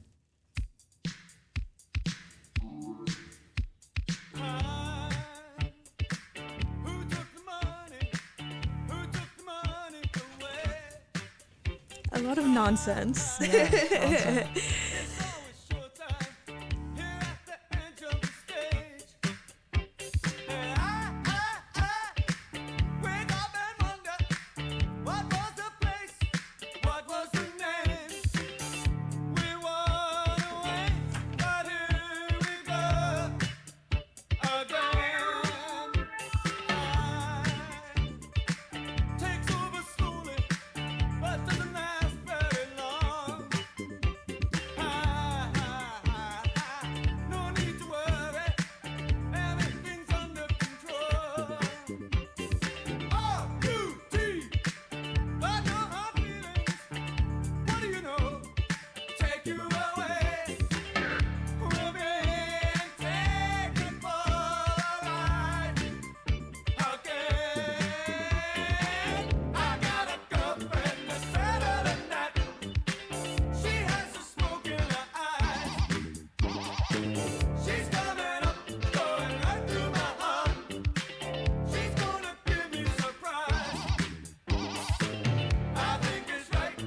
Who took the money? Who took the money away? A lot of nonsense. Yeah, awesome. It's always showtime here at the edge of the stage. And I wake up and wonder what was the place, what was the name? We were away, but here we go again. Time takes over slowly, but doesn't last very long. No need to worry, everything's under control. O-U-T, but no hard feelings. What do you know? Take you away. We'll be taken for a ride again. I got a girlfriend that's better than that. She has a smoke in her eyes. She's coming up, going right through my heart. She's gonna give me surprise. I think it's right,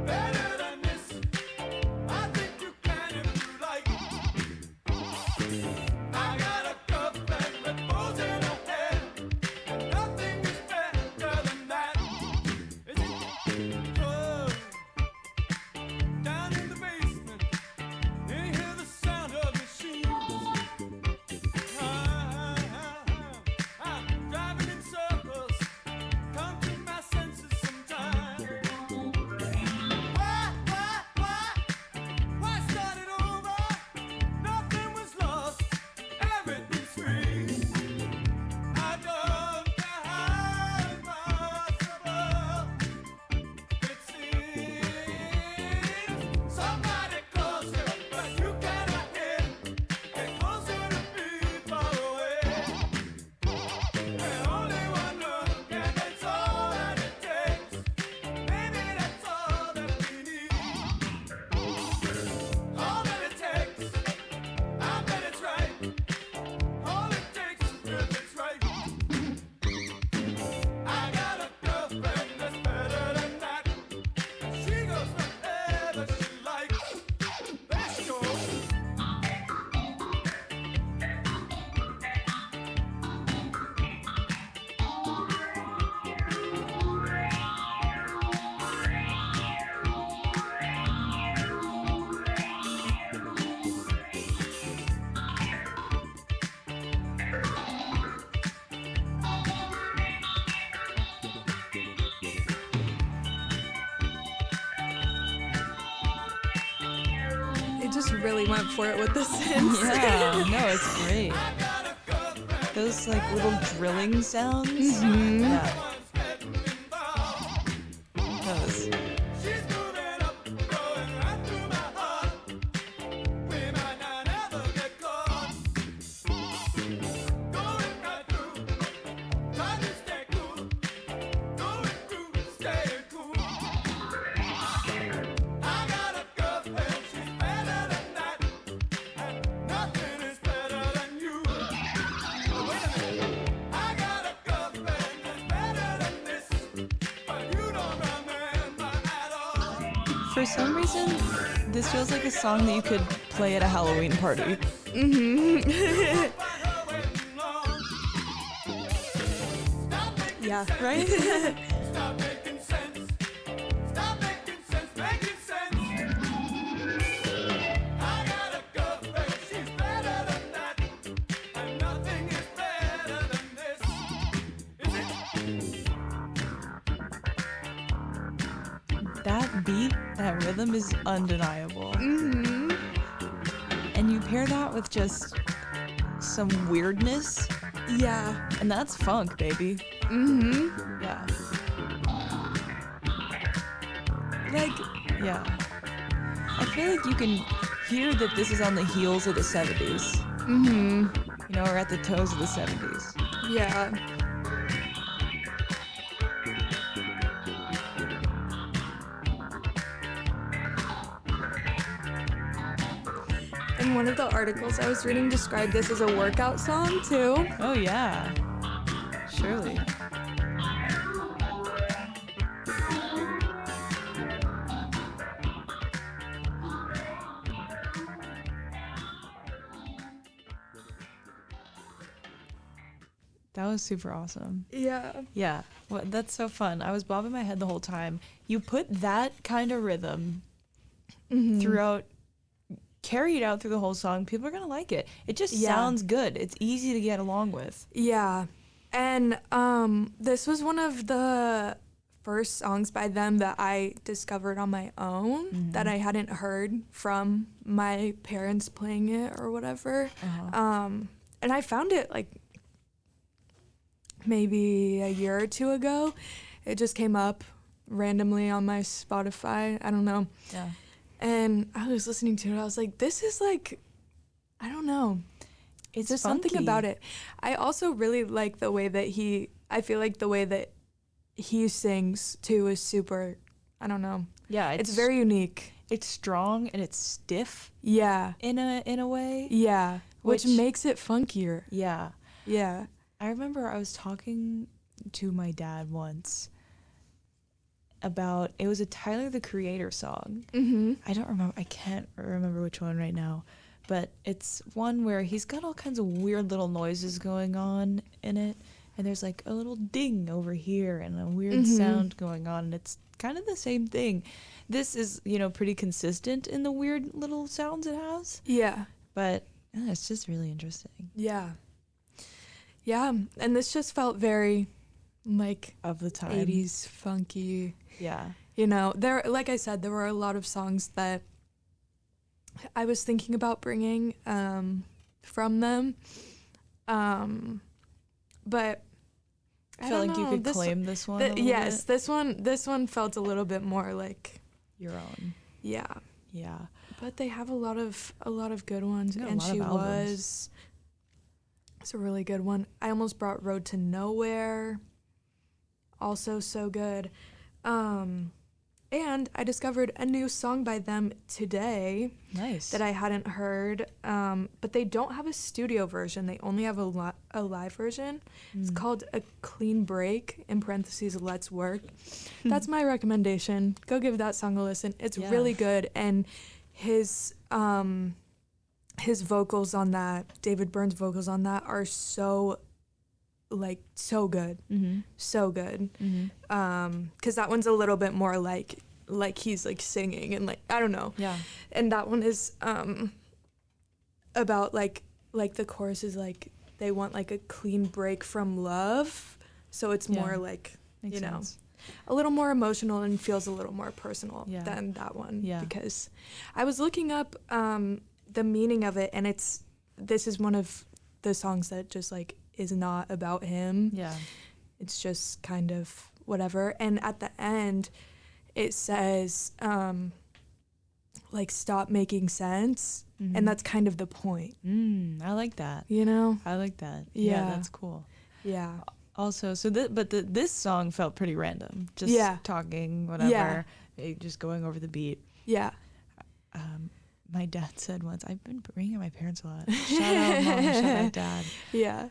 better than this. I think you can if you like. I got a girlfriend with bows in her hair, and nothing is better than that. Is it? Down in the basement, you hear the sound of machines. I'm driving in circles, come to my senses sometime. Why start it over? Nothing was lost, everything's free. I don't care how impossible it seems. Somebody closer, but you cannot hear. Get closer to be far away. And only one look, and it's all that it takes. Maybe that's all that we need. All that it takes. I bet it's right. All it takes if it's right. I got a girlfriend that's better than that. She goes wherever she likes. That's sure. They just really went for it with the synths. Yeah, no, it's great. Those like little drilling sounds. Yeah. Those. She's moving up, going right through my heart. We might not ever get caught. Going right through, trying to stay cool. Going through, staying cool. I got a girlfriend, she's better than that. And nothing is better than you. Wait a minute. I got a girlfriend that's better than this. But you don't remember at all. For some reason, this feels like a song that you could play at a Halloween party. Yeah. Right? Stop making sense. Stop making sense. Making sense. I got a girlfriend. She's better than that. And nothing is better than this. Is it? That beat, that rhythm is undeniable. And you pair that with just some weirdness, Yeah. and that's funk, baby. Yeah. Like, Yeah. I feel like you can hear that this is on the heels of the 70s. You know, or at the toes of the 70s. yeah. And one of the articles I was reading described this as a workout song too. Oh yeah. Surely. That was super awesome. Yeah. Yeah, well, that's so fun. I was bobbing my head the whole time. You put that kind of rhythm throughout, carry it out through the whole song. People are gonna like it. It just Yeah. sounds good. It's easy to get along with. Yeah. And this was one of the first songs by them that I discovered on my own that I hadn't heard from my parents playing it or whatever. And I found it like maybe a year or two ago. It just came up randomly on my Spotify. I don't know. Yeah. And I was listening to it. I was like, this is like, I don't know. It's There's something funky. about it. I also really like the way that I feel like the way that he sings too is super, I don't know. Yeah, It's very unique. it's strong and it's stiff Yeah. in a way. Yeah. Which Which- makes it funkier. Yeah. Yeah. I remember I was talking to my dad once about, it was a Tyler the Creator song. Mm-hmm. I can't remember which one right now, but it's one where he's got all kinds of weird little noises going on in it, and there's like a little ding over here and a weird sound going on, and it's kind of the same thing. This is, pretty consistent in the weird little sounds it has, Yeah. but it's just really interesting. Yeah. Yeah. And this just felt very like Of the time. 80s funky. Yeah. There, like I said, there were a lot of songs that I was thinking about bringing from them. But I feel like you could claim this one a little yes, bit. this one felt a little bit more like, Your own. yeah. Yeah. But they have a lot of good ones, They got a and lot of she albums. was. It's a really good one. I almost brought Road to Nowhere. Also so good. And I discovered a new song by them today Nice. that I hadn't heard. But they don't have a studio version. They only have a live version. It's called A Clean Break, in parentheses, Let's Work. That's my recommendation. Go give that song a listen. It's Yeah. really good. And his vocals on that, David Byrne's vocals on that, are so good. Mm-hmm. So good. Mm-hmm. Because that one's a little bit more like he's like singing and like, I don't know. Yeah. And that one is about like the chorus is like they want like a clean break from love, so it's Yeah. more like Makes you know, sense. a little more emotional and feels a little more personal Yeah. than that one. Yeah. Because I was looking up the meaning of it, and this is one of the songs that just like is not about him. Yeah. It's just kind of whatever. And at the end, it says, like, stop making sense. Mhm. And that's kind of the point, I like that. you know? I like that. Yeah. That's cool. Yeah. Also, so this song felt pretty random. Just Yeah. talking, whatever. Yeah. Just going over the beat. Yeah. My dad said once, I've been bringing my parents a lot. Shout out mom, shout out dad. Yeah.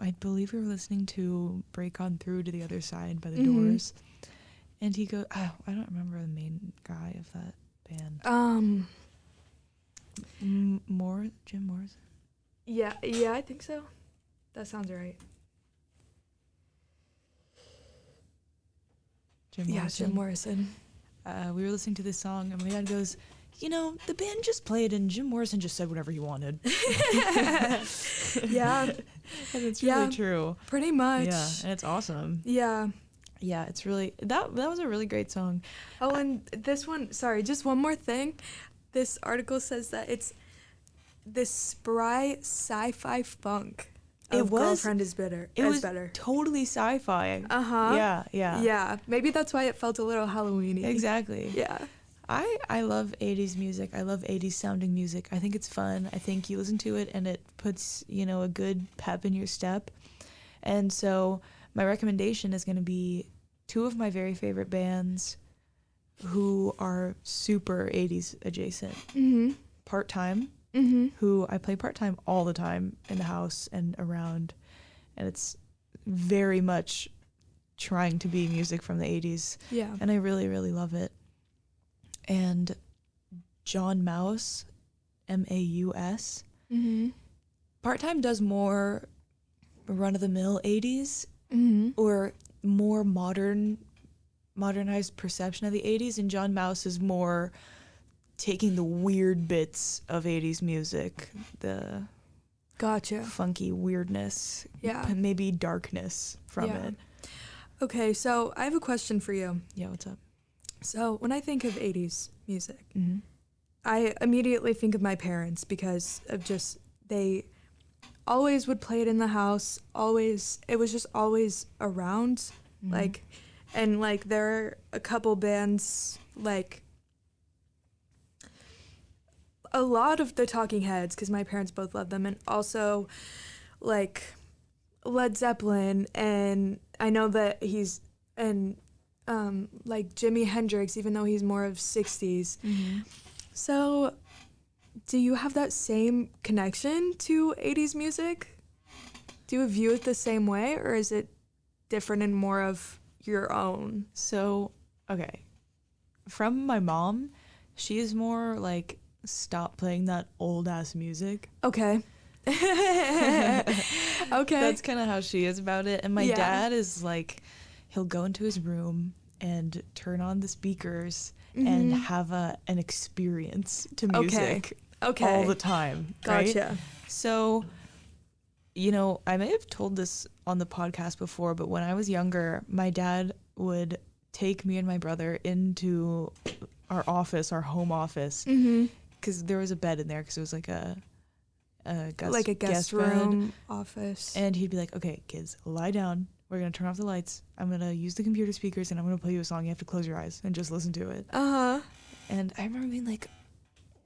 I believe we were listening to Break On Through to the Other Side by the Mhm. Doors. And he goes, I don't remember the main guy of that band. Jim Morrison? Yeah, I think so. That sounds right. Yeah, Jim Morrison. We were listening to this song, and my dad goes, the band just played, and Jim Morrison just said whatever he wanted. Yeah, And it's Yeah. really true. pretty much. Yeah, and it's awesome. Yeah. Yeah, it's really, that was a really great song. Oh, and this one, sorry, just one more thing. This article says that it's this spry sci-fi funk It of was- Girlfriend is Better. It was better. totally sci-fi. Uh-huh. Yeah. Yeah. Maybe that's why it felt a little Halloween-y. Exactly. Yeah. I love 80s music. I love 80s sounding music. I think it's fun. I think you listen to it and it puts, a good pep in your step. And so my recommendation is going to be two of my very favorite bands who are super 80s adjacent. Mhm. Part-time, Mhm. who I play part-time all the time in the house and around, and it's very much trying to be music from the 80s, Yeah. and I really, really love it. And John Maus, Maus, Mhm. part-time does more run-of-the-mill 80s Mhm. or more modernized perception of the 80s, and John Maus is more taking the weird bits of 80s music, the Gotcha. funky weirdness, Yeah. maybe darkness from Yeah. it. Okay, so I have a question for you. Yeah, what's up? So when I think of 80s music, Mm-hmm. I immediately think of my parents because of just they always would play it in the house. Always, it was just always around. Like, and like there are a couple bands like a lot of the Talking Heads because my parents both love them, and also like Led Zeppelin, and I know that he's and like Jimi Hendrix, even though he's more of 60s. So, do you have that same connection to 80s music? Do you view it the same way, or is it different and more of your own? So, okay. From my mom, she's more like, stop playing that old ass music. Okay. Okay. That's kind of how she is about it. And my Yeah. dad is like, he'll go into his room and turn on the speakers and have an experience to music Okay. all the time. Right? Gotcha. So, you know, I may have told this on the podcast before, but when I was younger, my dad would take me and my brother into our office, our home office, because there was a bed in there because it was like a guest bed. room office. And he'd be like, okay, kids, lie down. We're going to turn off the lights. I'm going to use the computer speakers and I'm going to play you a song. You have to close your eyes and just listen to it. Uh-huh. And I remember being like,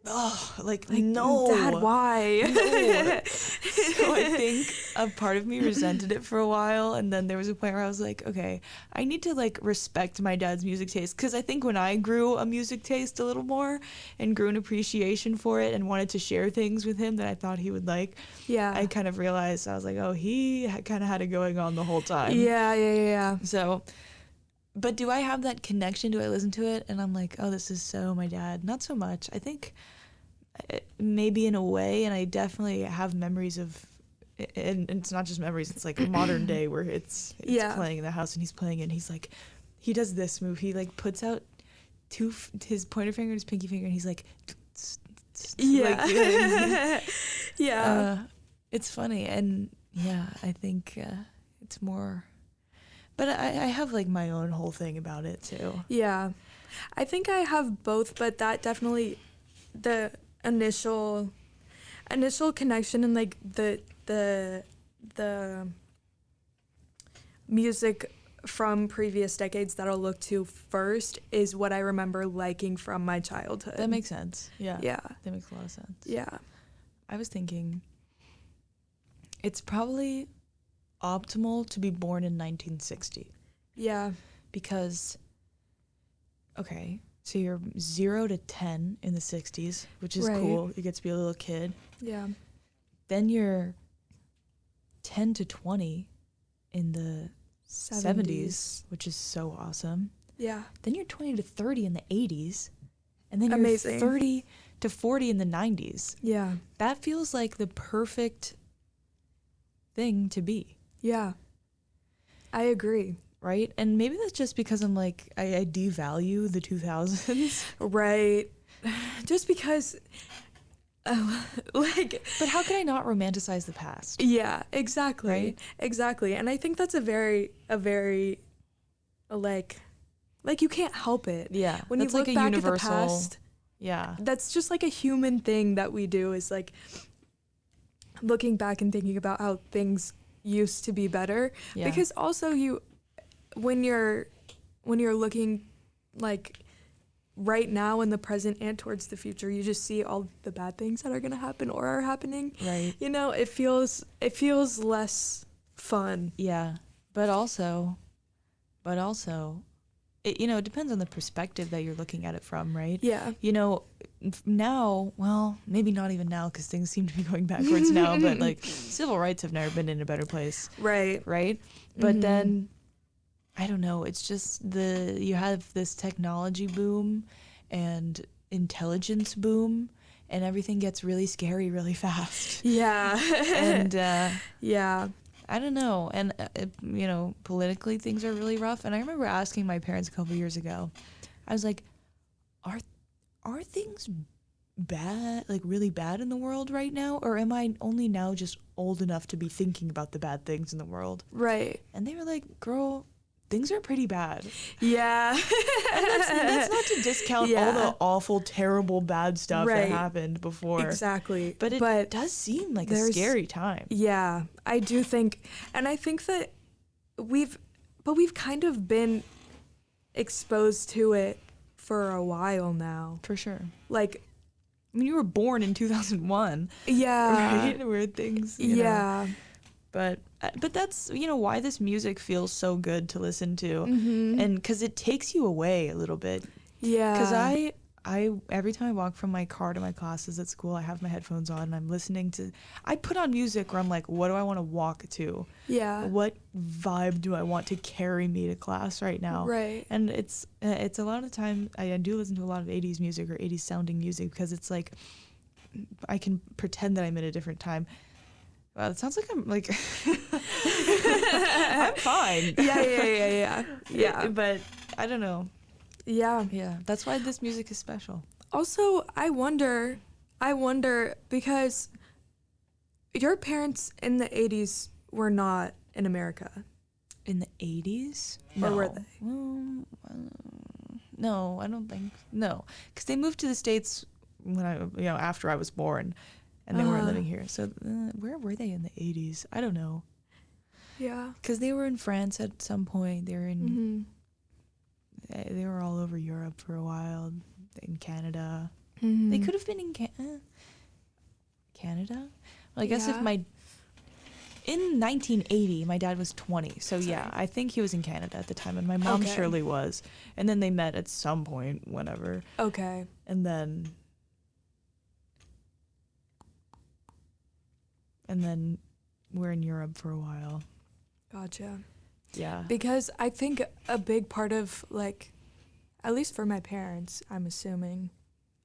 oh, like Like, no. Dad, why? No. So I think a part of me resented it for a while, and then there was a point where I was like, okay, I need to like respect my dad's music taste, because I think when I grew a music taste a little more and grew an appreciation for it and wanted to share things with him that I thought he would like, Yeah. I kind of realized, I was like, oh, he kind of had it going on the whole time. Yeah. So, but do I have that connection? Do I listen to it and I'm like, oh, this is so my dad? Not so much. I think maybe in a way, and I definitely have memories of, and it's not just memories, it's like modern day where it's Yeah. playing in the house and he's playing it and he's like, he does this move. He like puts out his pointer finger and his pinky finger and he's like, Yeah. like, you know what I mean? Yeah. It's funny, and yeah, I think it's more, but I have like my own whole thing about it too. Yeah. I think I have both, but that definitely the initial connection and like the music from previous decades that I'll look to first is what I remember liking from my childhood. That makes sense. Yeah. Yeah. That makes a lot of sense. Yeah. I was thinking it's probably optimal to be born in 1960 Yeah. because, okay, so you're 0 to 10 in the 60s, which is Right. cool. You get to be a little kid. Yeah. Then you're 10 to 20 in the 70s, which is so awesome. Yeah. Then you're 20 to 30 in the 80s. And then you're Amazing. 30 to 40 in the 90s. Yeah. That feels like the perfect thing to be, Yeah. I agree. right? And maybe that's just because I'm like, I devalue the 2000s. Right. Just because like But how can I not romanticize the past? yeah, exactly. Right? Exactly. And I think that's a very like you can't help it. Yeah. When you that's look like a back universal, at the past, yeah. that's just like a human thing that we do is like looking back and thinking about how things used to be better. Yeah. Because also when you're looking like right now in the present and towards the future, you just see all the bad things that are going to happen or are happening. Right. You know, it feels less fun. Yeah. But also it, you know, it depends on the perspective that you're looking at it from, right? Yeah. You know, now, well, maybe not even now because things seem to be going backwards now, but like civil rights have never been in a better place, Right. right? But then, I don't know, it's just you have this technology boom and intelligence boom, and everything gets really scary really fast. Yeah. And yeah. I don't know. And, you know, politically things are really rough. And I remember asking my parents a couple years ago, I was like, are things bad, like really bad in the world right now? Or am I only now just old enough to be thinking about the bad things in the world? Right. And they were like, girl, things are pretty bad. Yeah. And that's not to discount all the awful, terrible, bad stuff Right. that happened before. Exactly. But it does seem like a scary time. Yeah, I do think, and I think that we've kind of been exposed to it for a while now. For sure. Like, I mean, you were born in 2001, yeah. right? Where things, you know. Yeah. But that's, you know, why this music feels so good to listen to. Mm-hmm. And because it takes you away a little bit. Yeah. Because I every time I walk from my car to my classes at school, I have my headphones on and I'm listening to, I put on music where I'm like, what do I want to walk to? Yeah. What vibe do I want to carry me to class right now? Right. And it's a lot of the time, I do listen to a lot of 80s music or 80s sounding music because it's like, I can pretend that I'm in a different time. Wow, it sounds like I'm like, I'm fine. Yeah. But I don't know. Yeah. Yeah, that's why this music is special. Also, I wonder because your parents in the 80s were not in America. In the 80s? Or were they? No, I don't think. No, because they moved to the States when after I was born, and they weren't living here. So where were they in the 80s? I don't know. Yeah. Because they were in France at some point. They were in. Mm-hmm. They were all over Europe for a while. In Canada, Mm-hmm. they could have been in Canada. Well, I guess if Yeah. in 1980, my dad was 20. So yeah, I think he was in Canada at the time, and my mom Okay. surely was. And then they met at some point, whenever. Okay. And then we're in Europe for a while. Gotcha. Yeah. Because I think a big part of, like, at least for my parents, I'm assuming,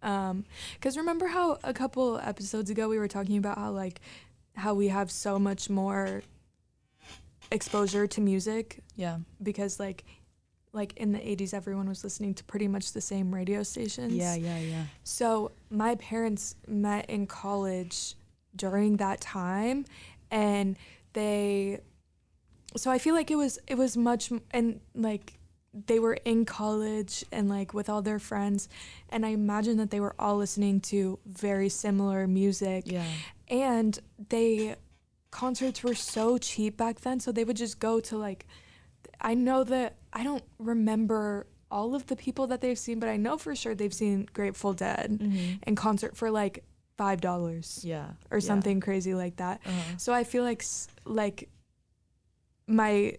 because remember how a couple episodes ago we were talking about how we have so much more exposure to music Yeah. because like in the 80s everyone was listening to pretty much the same radio stations. Yeah. So my parents met in college during that time, and so I feel like it was much, and like they were in college and like with all their friends, and I imagine that they were all listening to very similar music. Yeah. And concerts were so cheap back then, so they would just go to like, I know that I don't remember all of the people that they've seen, but I know for sure they've seen Grateful Dead in concert for like $5 Yeah. or something crazy like that. Uh-huh. So I feel like my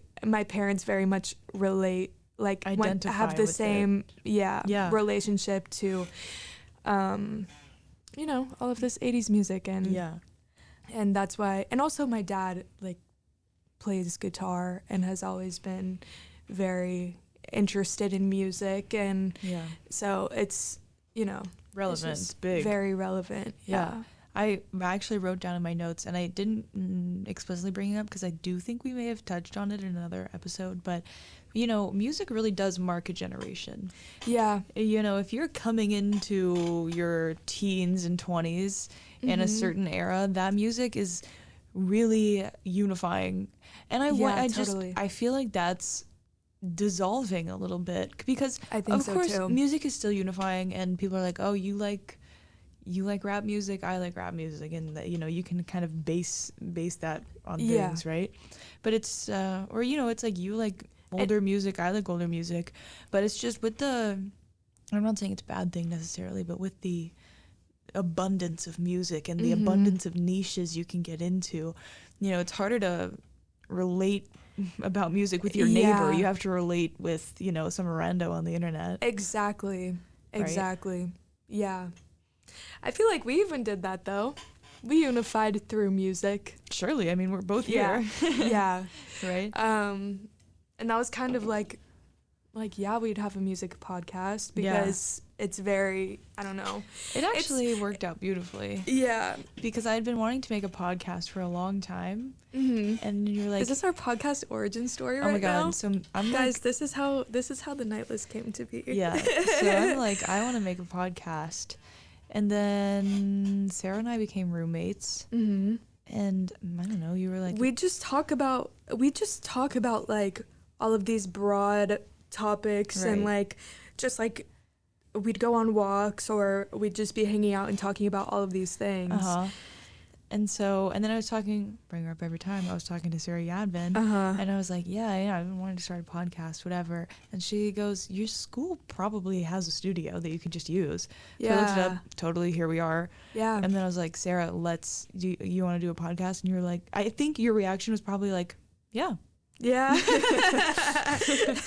parents very much relate, like Identify have the with same Yeah. relationship to all of this 80s music, and Yeah. and that's why, and also my dad like plays guitar and has always been very interested in music, and Yeah. so it's Relevant. it's just Big. very relevant. Yeah. I actually wrote down in my notes, and I didn't explicitly bring it up because I do think we may have touched on it in another episode, but, music really does mark a generation. Yeah. If you're coming into your teens and 20s in a certain era, that music is really unifying. And totally. I feel like that's dissolving a little bit because, I think of so, course, too. music is still unifying, and people are like, oh, you like rap music, I like rap music, and you can kind of base that on Yeah. things, right? But it's it's like you like older music, I like older music, but it's just with I'm not saying it's a bad thing necessarily, but with the abundance of music and the abundance of niches you can get into, it's harder to relate about music with your Yeah. neighbor. You have to relate with, you know, some rando on the internet. Exactly. Right? Exactly. Yeah. I feel like we even did that though. We unified through music. Surely, I mean, we're both Yeah. here, Yeah. right? And that was kind of like yeah, we'd have a music podcast Yeah. because it's very, I don't know. It actually worked out beautifully Yeah. because I had been wanting to make a podcast for a long time, Hmm. and you're like, Is this our podcast origin story oh right my god! now? So I'm Guys, like, this is how the Nightless came to be. yeah. So I'm like, I want to make a podcast, and then Sarah and I became roommates, Hmm. and I don't know. You were like, We just talk about like all of these broad topics and Right. like just like we'd go on walks or we'd just be hanging out and talking about all of these things. uh-huh. And then I was talking, bring her up every time, I was talking to Sarah Yadvin, Uh-huh. and I was like, yeah, I've been wanting to start a podcast, whatever. And she goes, your school probably has a studio that you could just use. So I looked it Yeah. up, totally, here we are. Yeah. And then I was like, Sarah, do you want to do a podcast? And you were like, I think your reaction was probably like, yeah. Yeah.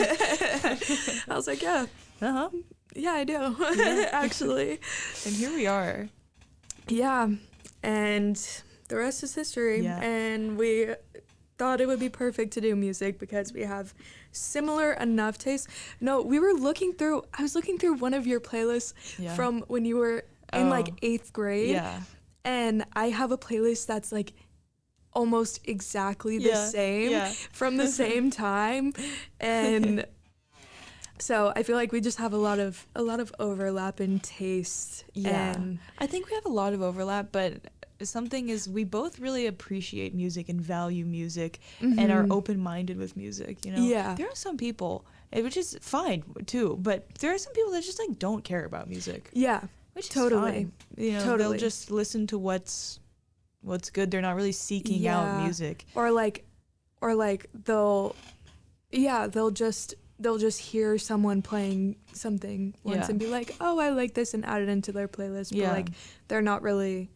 I was like, yeah. Uh-huh. Yeah, I do. Yeah. Actually. And here we are. Yeah. And the rest is history. Yeah. And we thought it would be perfect to do music because we have similar enough tastes. No, I was looking through one of your playlists Yeah. from when you were in like Oh. 8th grade. Yeah. And I have a playlist that's like almost exactly the Yeah, same yeah. from the same time. And so I feel like we just have a lot of overlap in taste. Yeah. And I think we have a lot of overlap, but something is we both really appreciate music and value music and are open-minded with music, you know? Yeah. There are some people, which is fine too, but there are some people that just like don't care about music, yeah. which is Totally. fine. You know, Totally. they'll just listen to what's good. They're not really seeking out Yeah. music. Or like they'll just hear someone playing something once Yeah. and be like, oh, I like this, and add it into their playlist. But Yeah. like they're not really.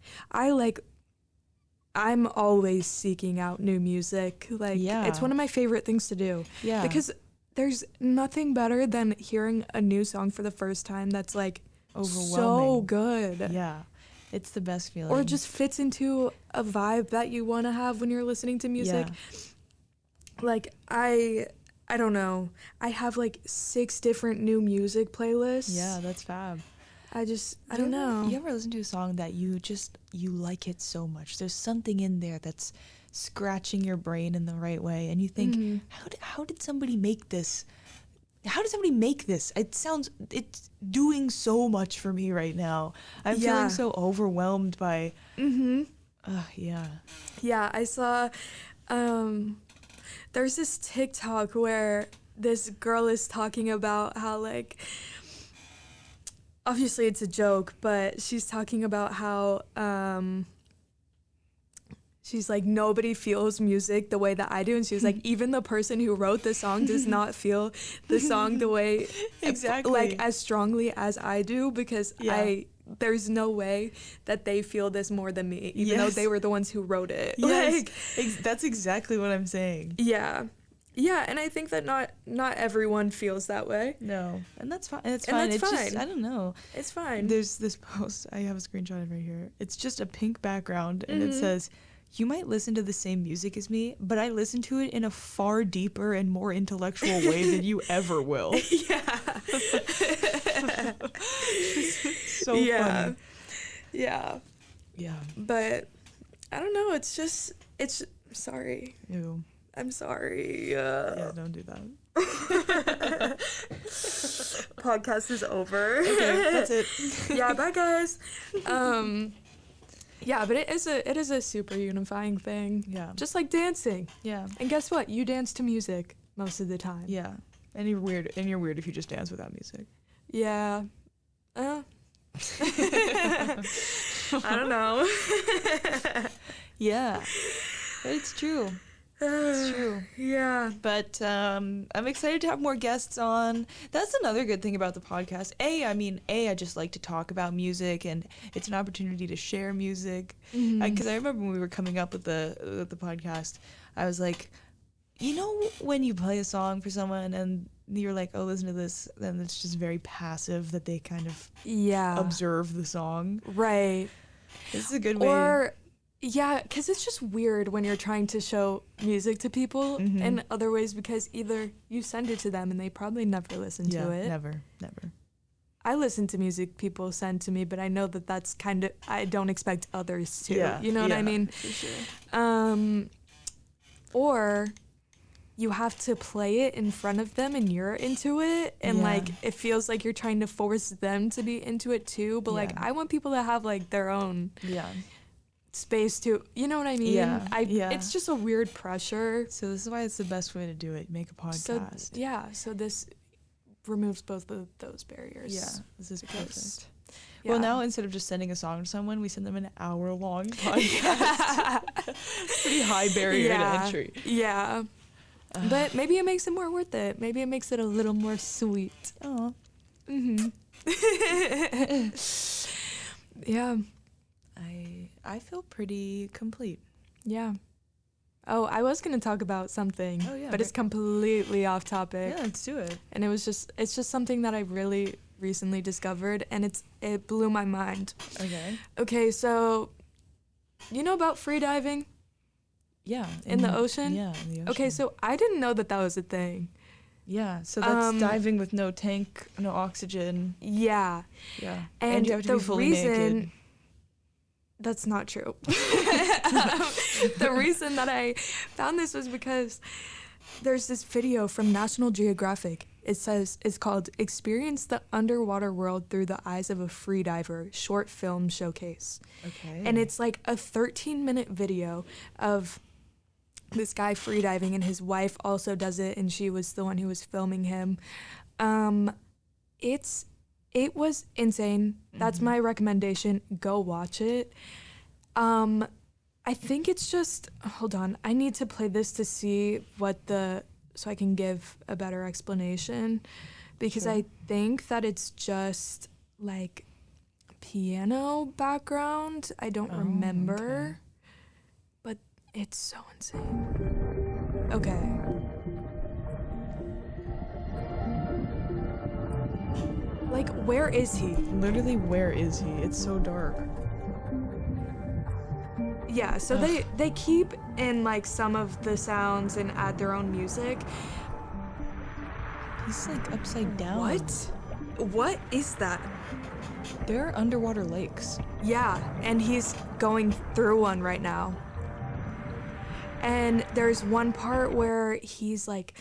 I'm always seeking out new music. Like Yeah. it's one of my favorite things to do. Yeah. Because there's nothing better than hearing a new song for the first time that's like so Overwhelming. good. Yeah. It's the best feeling. Or just fits into a vibe that you want to have when you're listening to music. Yeah. Like I don't know. I have like 6 different new music playlists. Yeah, that's fab. I don't know. You ever listen to a song that you like it so much? There's something in there that's scratching your brain in the right way, and you think, Mm-hmm. how did somebody make this? How did somebody make this? It's doing so much for me right now. I'm Yeah. feeling so overwhelmed by. Mm-hmm. Yeah. Yeah, I saw there's this TikTok where this girl is talking about how like obviously it's a joke, but she's talking about how she's like, nobody feels music the way that I do, and she was like, even the person who wrote the song does not feel the song the way Exactly. like as strongly as I do, because Yeah. there's no way that they feel this more than me, even though Yes. they were the ones who wrote it. Yes. Like, That's exactly what I'm saying. yeah. Yeah, and I think that not everyone feels that way. No, and that's fine. It's And fine. that's It's just fine. I don't know. It's fine. There's this post. I have a screenshot of it right here. It's just a pink background, and Mm-hmm. it says, "You might listen to the same music as me, but I listen to it in a far deeper and more intellectual way than you ever will." Yeah. So yeah. funny. Yeah. Yeah. But I don't know, it's sorry. Ew. I'm sorry. Yeah. Don't do that. Podcast is over. Okay, that's it. Yeah, bye guys. Yeah, but it is a super unifying thing. Yeah. Just like dancing. Yeah. And guess what? You dance to music most of the time. Yeah. And you're weird. And you're weird if you just dance without music. Yeah. I don't know. Yeah. But it's true. It's true. Yeah. But I'm excited to have more guests on. That's another good thing about the podcast. I just like to talk about music, and it's an opportunity to share music. Because I remember when we were coming up with the podcast, I was like, You know when you play a song for someone and you're like, oh, listen to this, then it's just very passive that they kind of Yeah. observe the song. Right. This is a good way. Or, yeah, because it's just weird when you're trying to show music to people in other ways, because either you send it to them and they probably never listen to it. Never. I listen to music people send to me, but I know that that's kind of, I don't expect others to. You know what I mean? For sure. Or you have to play it in front of them and you're into it, and Yeah. like it feels like you're trying to force them to be into it too, but like Yeah. I want people to have like their own Yeah. space to, you know what I mean? Yeah. It's just a weird pressure. So this is why it's the best way to do it. Make a podcast. So this removes both of those barriers. Yeah, this is Because- perfect. Well, now instead of just sending a song to someone, we send them an hour-long podcast. Pretty high barrier to entry. Yeah. But maybe it makes it more worth it. Maybe it makes it a little more sweet. Oh, Yeah. I feel pretty complete. Yeah. Oh, I was gonna talk about something, Oh, yeah, but it's completely off topic. Yeah, let's do it. And it's just something that I really recently discovered, and it blew my mind. Okay. Okay, so you know about free diving? Yeah. In the ocean? Yeah, in the ocean. Okay, so I didn't know that was a thing. Yeah, so that's diving with no tank, no oxygen. Yeah. Yeah. And you have to the be fully reason naked. that's not true. The reason that I found this was because there's this video from National Geographic. It says it's called "Experience the Underwater World Through the Eyes of a Freediver" short film showcase. Okay. And it's like a 13-minute video of this guy freediving, and his wife also does it, and she was the one who was filming him. It was insane. That's my recommendation. Go watch it. I think it's just, hold on, I need to play this to see so I can give a better explanation, because Sure. I think that it's just like piano background. I don't remember, okay. but it's so insane. Okay. Like, where is he? Literally, where is he? It's so dark. Yeah, so they keep in like some of the sounds and add their own music. He's like upside down. What is that? There are underwater lakes. Yeah, and he's going through one right now. And there's one part where he's like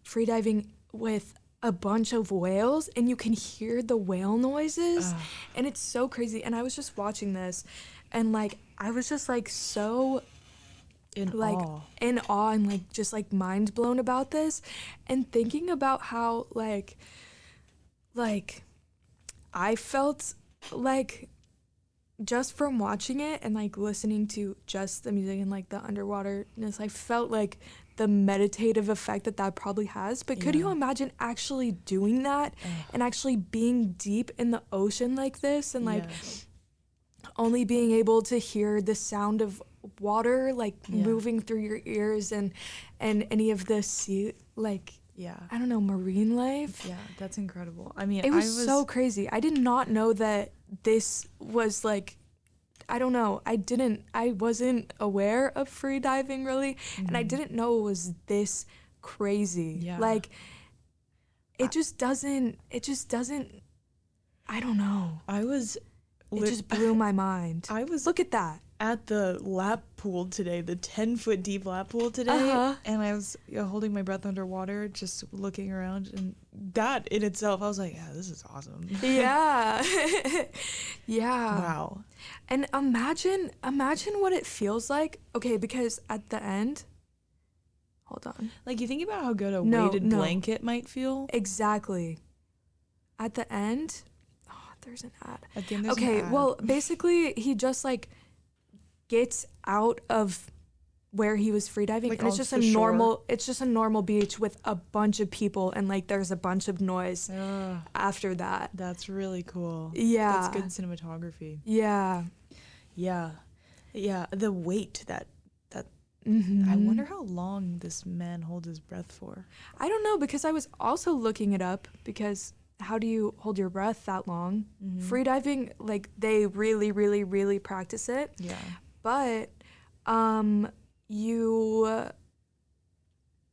freediving with a bunch of whales, and you can hear the whale noises. And it's so crazy. And I was just watching this, and like I was just like so In like awe. in awe and like just like mind blown about this, and thinking about how like I felt like just from watching it and like listening to just the music and like the underwaterness, I felt like the meditative effect that probably has. But could you Yeah. imagine actually doing that and actually being deep in the ocean like this, and like only being able to hear the sound of water like moving through your ears, and any of the sea, like I don't know, marine life. Yeah, that's incredible. I mean, It was so crazy. I did not know that this was like, I don't know. I wasn't aware of free diving really, and I didn't know it was this crazy. Yeah. Like it just doesn't, I don't know. It just blew my mind. I was Look at that. at the lap pool today, the 10-foot deep lap pool today, Uh-huh. and I was holding my breath underwater, just looking around, and that in itself, I was like, yeah, this is awesome. Yeah. Yeah. Wow. And imagine what it feels like. Okay, because at the end, hold on. Like, you think about how good a No, weighted no. blanket might feel? Exactly. At the end, there's an ad. At the end, there's an Okay, ad. well, basically, he just like gets out of where he was freediving, Like and it's on just the shore. it's just a normal beach with a bunch of people, and like there's a bunch of noise Ugh, after that. that's really cool. Yeah. That's good cinematography. Yeah. Yeah. Yeah, the weight that I wonder how long this man holds his breath for. I don't know, because I was also looking it up, because how do you hold your breath that long? Freediving, like, they really, really, really practice it. Yeah. But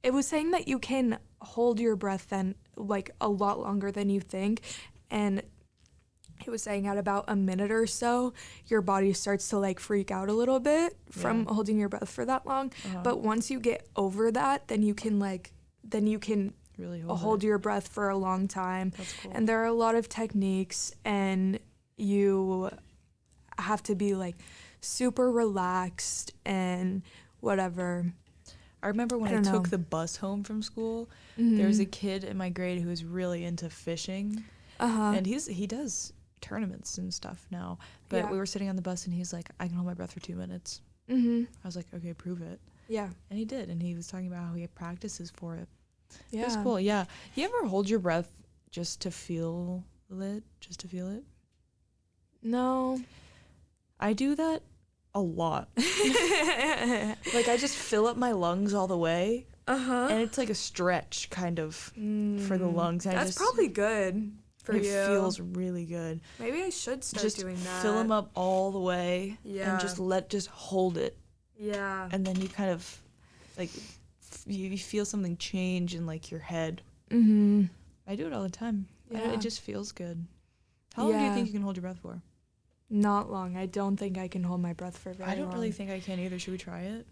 it was saying that you can hold your breath then, like, a lot longer than you think. And it was saying at about a minute or so, your body starts to, like, freak out a little bit from holding your breath for that long. But once you get over that, then you can Really hold your breath for a long time. That's cool. And there are a lot of techniques, and you have to be, like, super relaxed and whatever. I remember when I I don't took know. the bus home from school, there was a kid in my grade who was really into fishing. And he does tournaments and stuff now. But Yeah. we were sitting on the bus and he's like, I can hold my breath for 2 minutes. Mm-hmm. I was like, okay, prove it. Yeah. And he did. And he was talking about how he practices for it. Yeah. It was cool. Yeah. You ever hold your breath just to feel it? Just to feel it? No. I do that a lot. Like, I just fill up my lungs all the way. And it's like a stretch kind of for the lungs. And That's probably good for it you. feels really good. Maybe I should start Just doing that. fill them up all the way Yeah. and just hold it. Yeah. And then you kind of like you feel something change in like your head. Mm-hmm. I do it all the time. Yeah. It just feels good. How long do you Yeah. think you can hold your breath for? Not long. I don't think I can hold my breath for very I don't long. really think I can either. Should we try it?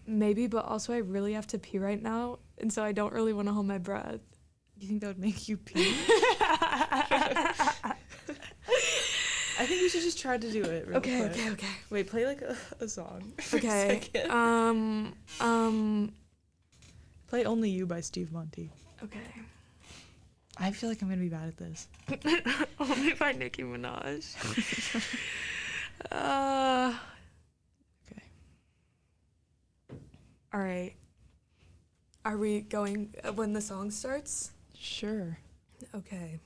Maybe, but also I really have to pee right now, and so I don't really want to hold my breath. Do you think that would make you pee? I think we should just try to do it real quick. Okay. Wait, play like a song. for a Okay. second. Play Only You by Steve Monty. Okay. I feel like I'm gonna be bad at this. Only by Nicki Minaj. Okay. All right. Are we going when the song starts? Sure. Okay.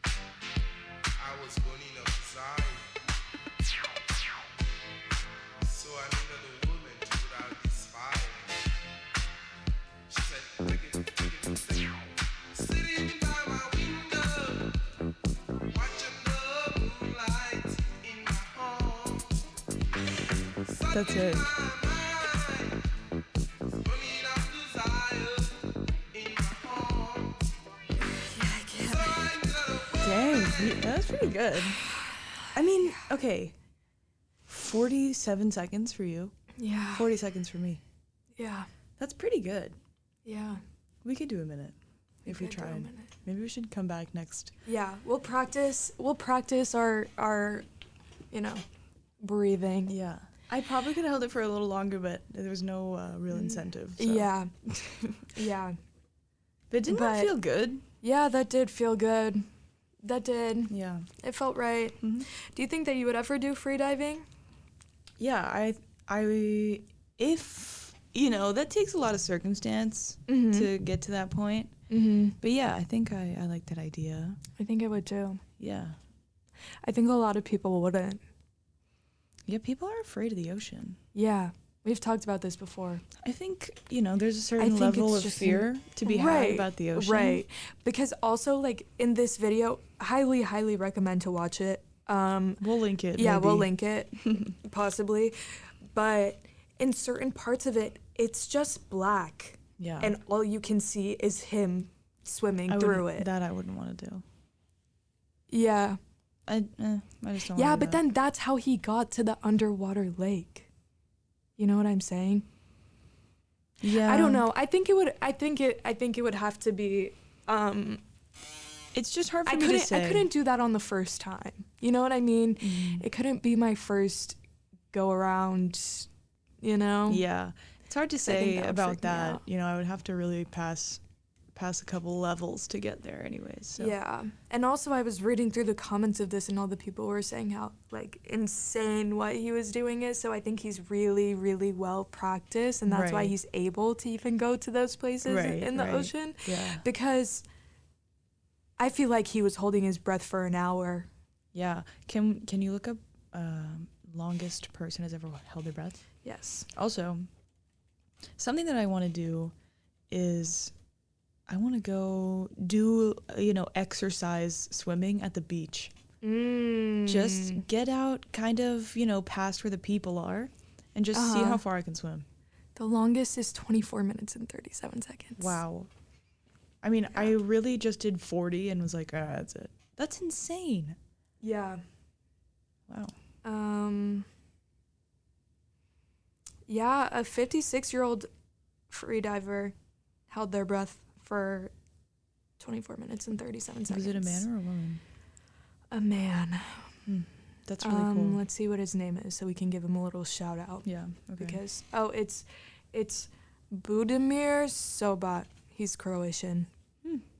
I was born in a desire, so I needed a woman to put out this fire. She said, take it, take it. Sitting by my window, watching the moonlight in my home. That's it. Burning up desire in my home. Dang, that's pretty good. I mean, okay. 47 seconds for you. Yeah. 40 seconds for me. Yeah. That's pretty good. Yeah. We could do a minute if we could do a tried. minute. Maybe we should come back next. Yeah. We'll practice our breathing. Yeah. I probably could have held it for a little longer, but there was no real incentive. So. Yeah. Yeah. But didn't that But- feel good? Yeah, that did feel good. That did. Yeah. It felt right. Mhm. Do you think that you would ever do freediving? Yeah, if, that takes a lot of circumstance Mm-hmm. to get to that point. Mm-hmm. But yeah, I think I like that idea. I think I would too. Yeah. I think a lot of people wouldn't. Yeah, people are afraid of the ocean. Yeah. We've talked about this before. I think, there's a certain think level it's of just fear to be had about the ocean. Right. Because also, like, in this video, highly, highly recommend to watch it. We'll link it. Yeah, maybe. we'll link it, possibly. But in certain parts of it, it's just black. Yeah. And all you can see is him swimming I through wouldn't- it. That I wouldn't want to do. Yeah. I just don't Yeah, wanna do but that. then that's how he got to the underwater lake. You know what I'm saying? Yeah. I don't know. I think it would have to be It's just hard for I me to say. couldn't do that on the first time. You know what I mean? Mm-hmm. It couldn't be my first go around, Yeah. It's hard to think say that would about freak me that. out. I would have to really pass pass a couple levels to get there anyways. So. Yeah. And also I was reading through the comments of this and all the people were saying how like insane what he was doing is. So I think he's really, really well practiced and that's why Right. he's able to even go to those places Right, in the right. ocean. Yeah. Because I feel like he was holding his breath for an hour. Yeah. Can you look up longest person has ever held their breath? Yes. Also, something that I want to do is I want to go do, exercise swimming at the beach. Just get out kind of, past where the people are and just see how far I can swim. The longest is 24 minutes and 37 seconds. Wow. I mean, I really just did 40 and was like, that's it. That's insane. Yeah. Wow. Yeah, a 56-year-old freediver held their breath for 24 minutes and 37 seconds. Was it a man or a woman? A man. That's really cool. Let's see what his name is so we can give him a little shout out. Yeah. Okay. Because it's Budimir Sobat. He's Croatian.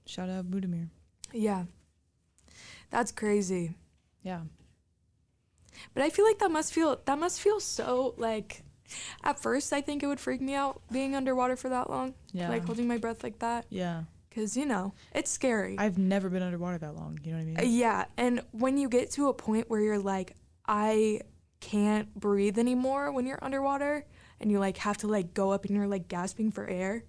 Shout out Budimir. Yeah. That's crazy. Yeah. But I feel like that must feel so like at first I think it would freak me out being underwater for that long. Yeah. Like holding my breath like that. Yeah. Cause it's scary. I've never been underwater that long. You know what I mean? Yeah, and when you get to a point where you're like, I can't breathe anymore when you're underwater, and you like have to like go up and you're like gasping for air.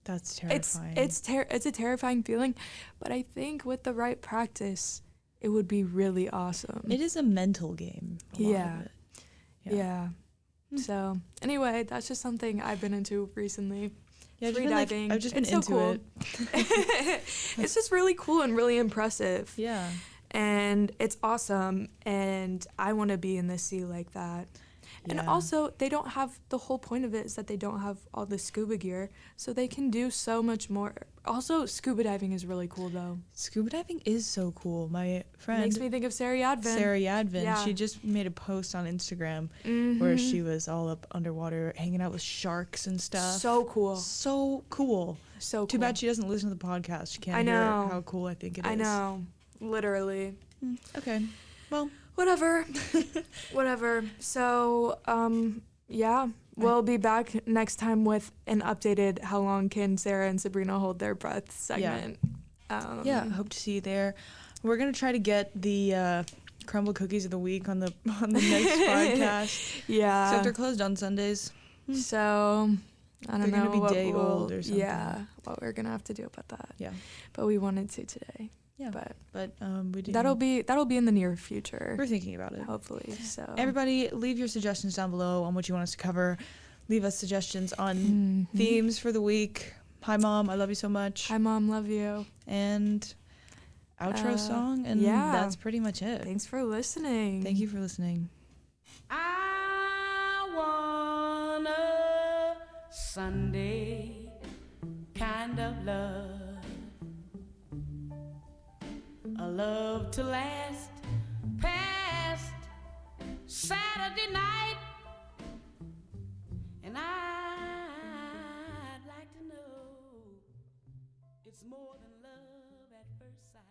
That's terrifying. It's a terrifying feeling, but I think with the right practice, it would be really awesome. It is a mental game. A lot Yeah. Of it. Yeah. So anyway, that's just something I've been into recently. Yeah, Freediving. I've just been It's so into cool. it. It's just really cool and really impressive. Yeah. And it's awesome, and I want to be in the sea like that. And Yeah. also, they don't have, the whole point of it is that they don't have all the scuba gear, so they can do so much more. Also, scuba diving is really cool, though. Scuba diving is so cool. My friend Makes me think of Sarah Yadvin. Sarah Yadvin, Yeah. she just made a post on Instagram Mhm. where she was all up underwater hanging out with sharks and stuff. So cool. So cool. So cool. Too bad she doesn't listen to the podcast. She can't I hear know. how cool I think it is. I know. Literally. Okay. Well, Whatever. Whatever. So, yeah. We'll be back next time with an updated how long can Sarah and Sabrina hold their breath segment. yeah, hope to see you there. We're going to try to get the crumble cookies of the week on the next podcast. Yeah. Except they're closed on Sundays. So, I don't They're know. gonna be what day we'll- old or something. Yeah, what we're going to have to do about that. Yeah. But we wanted to today. Yeah. But we do. that'll be in the near future. We're thinking about it. Hopefully. So Everybody, leave your suggestions down below on what you want us to cover. Leave us suggestions on Mhm. themes for the week. Hi, Mom. I love you so much. Hi, Mom. Love you. And outro song. And yeah. that's pretty much it. Thanks for listening. Thank you for listening. I want a Sunday kind of love, a love to last past Saturday night, and I'd like to know it's more than love at first sight.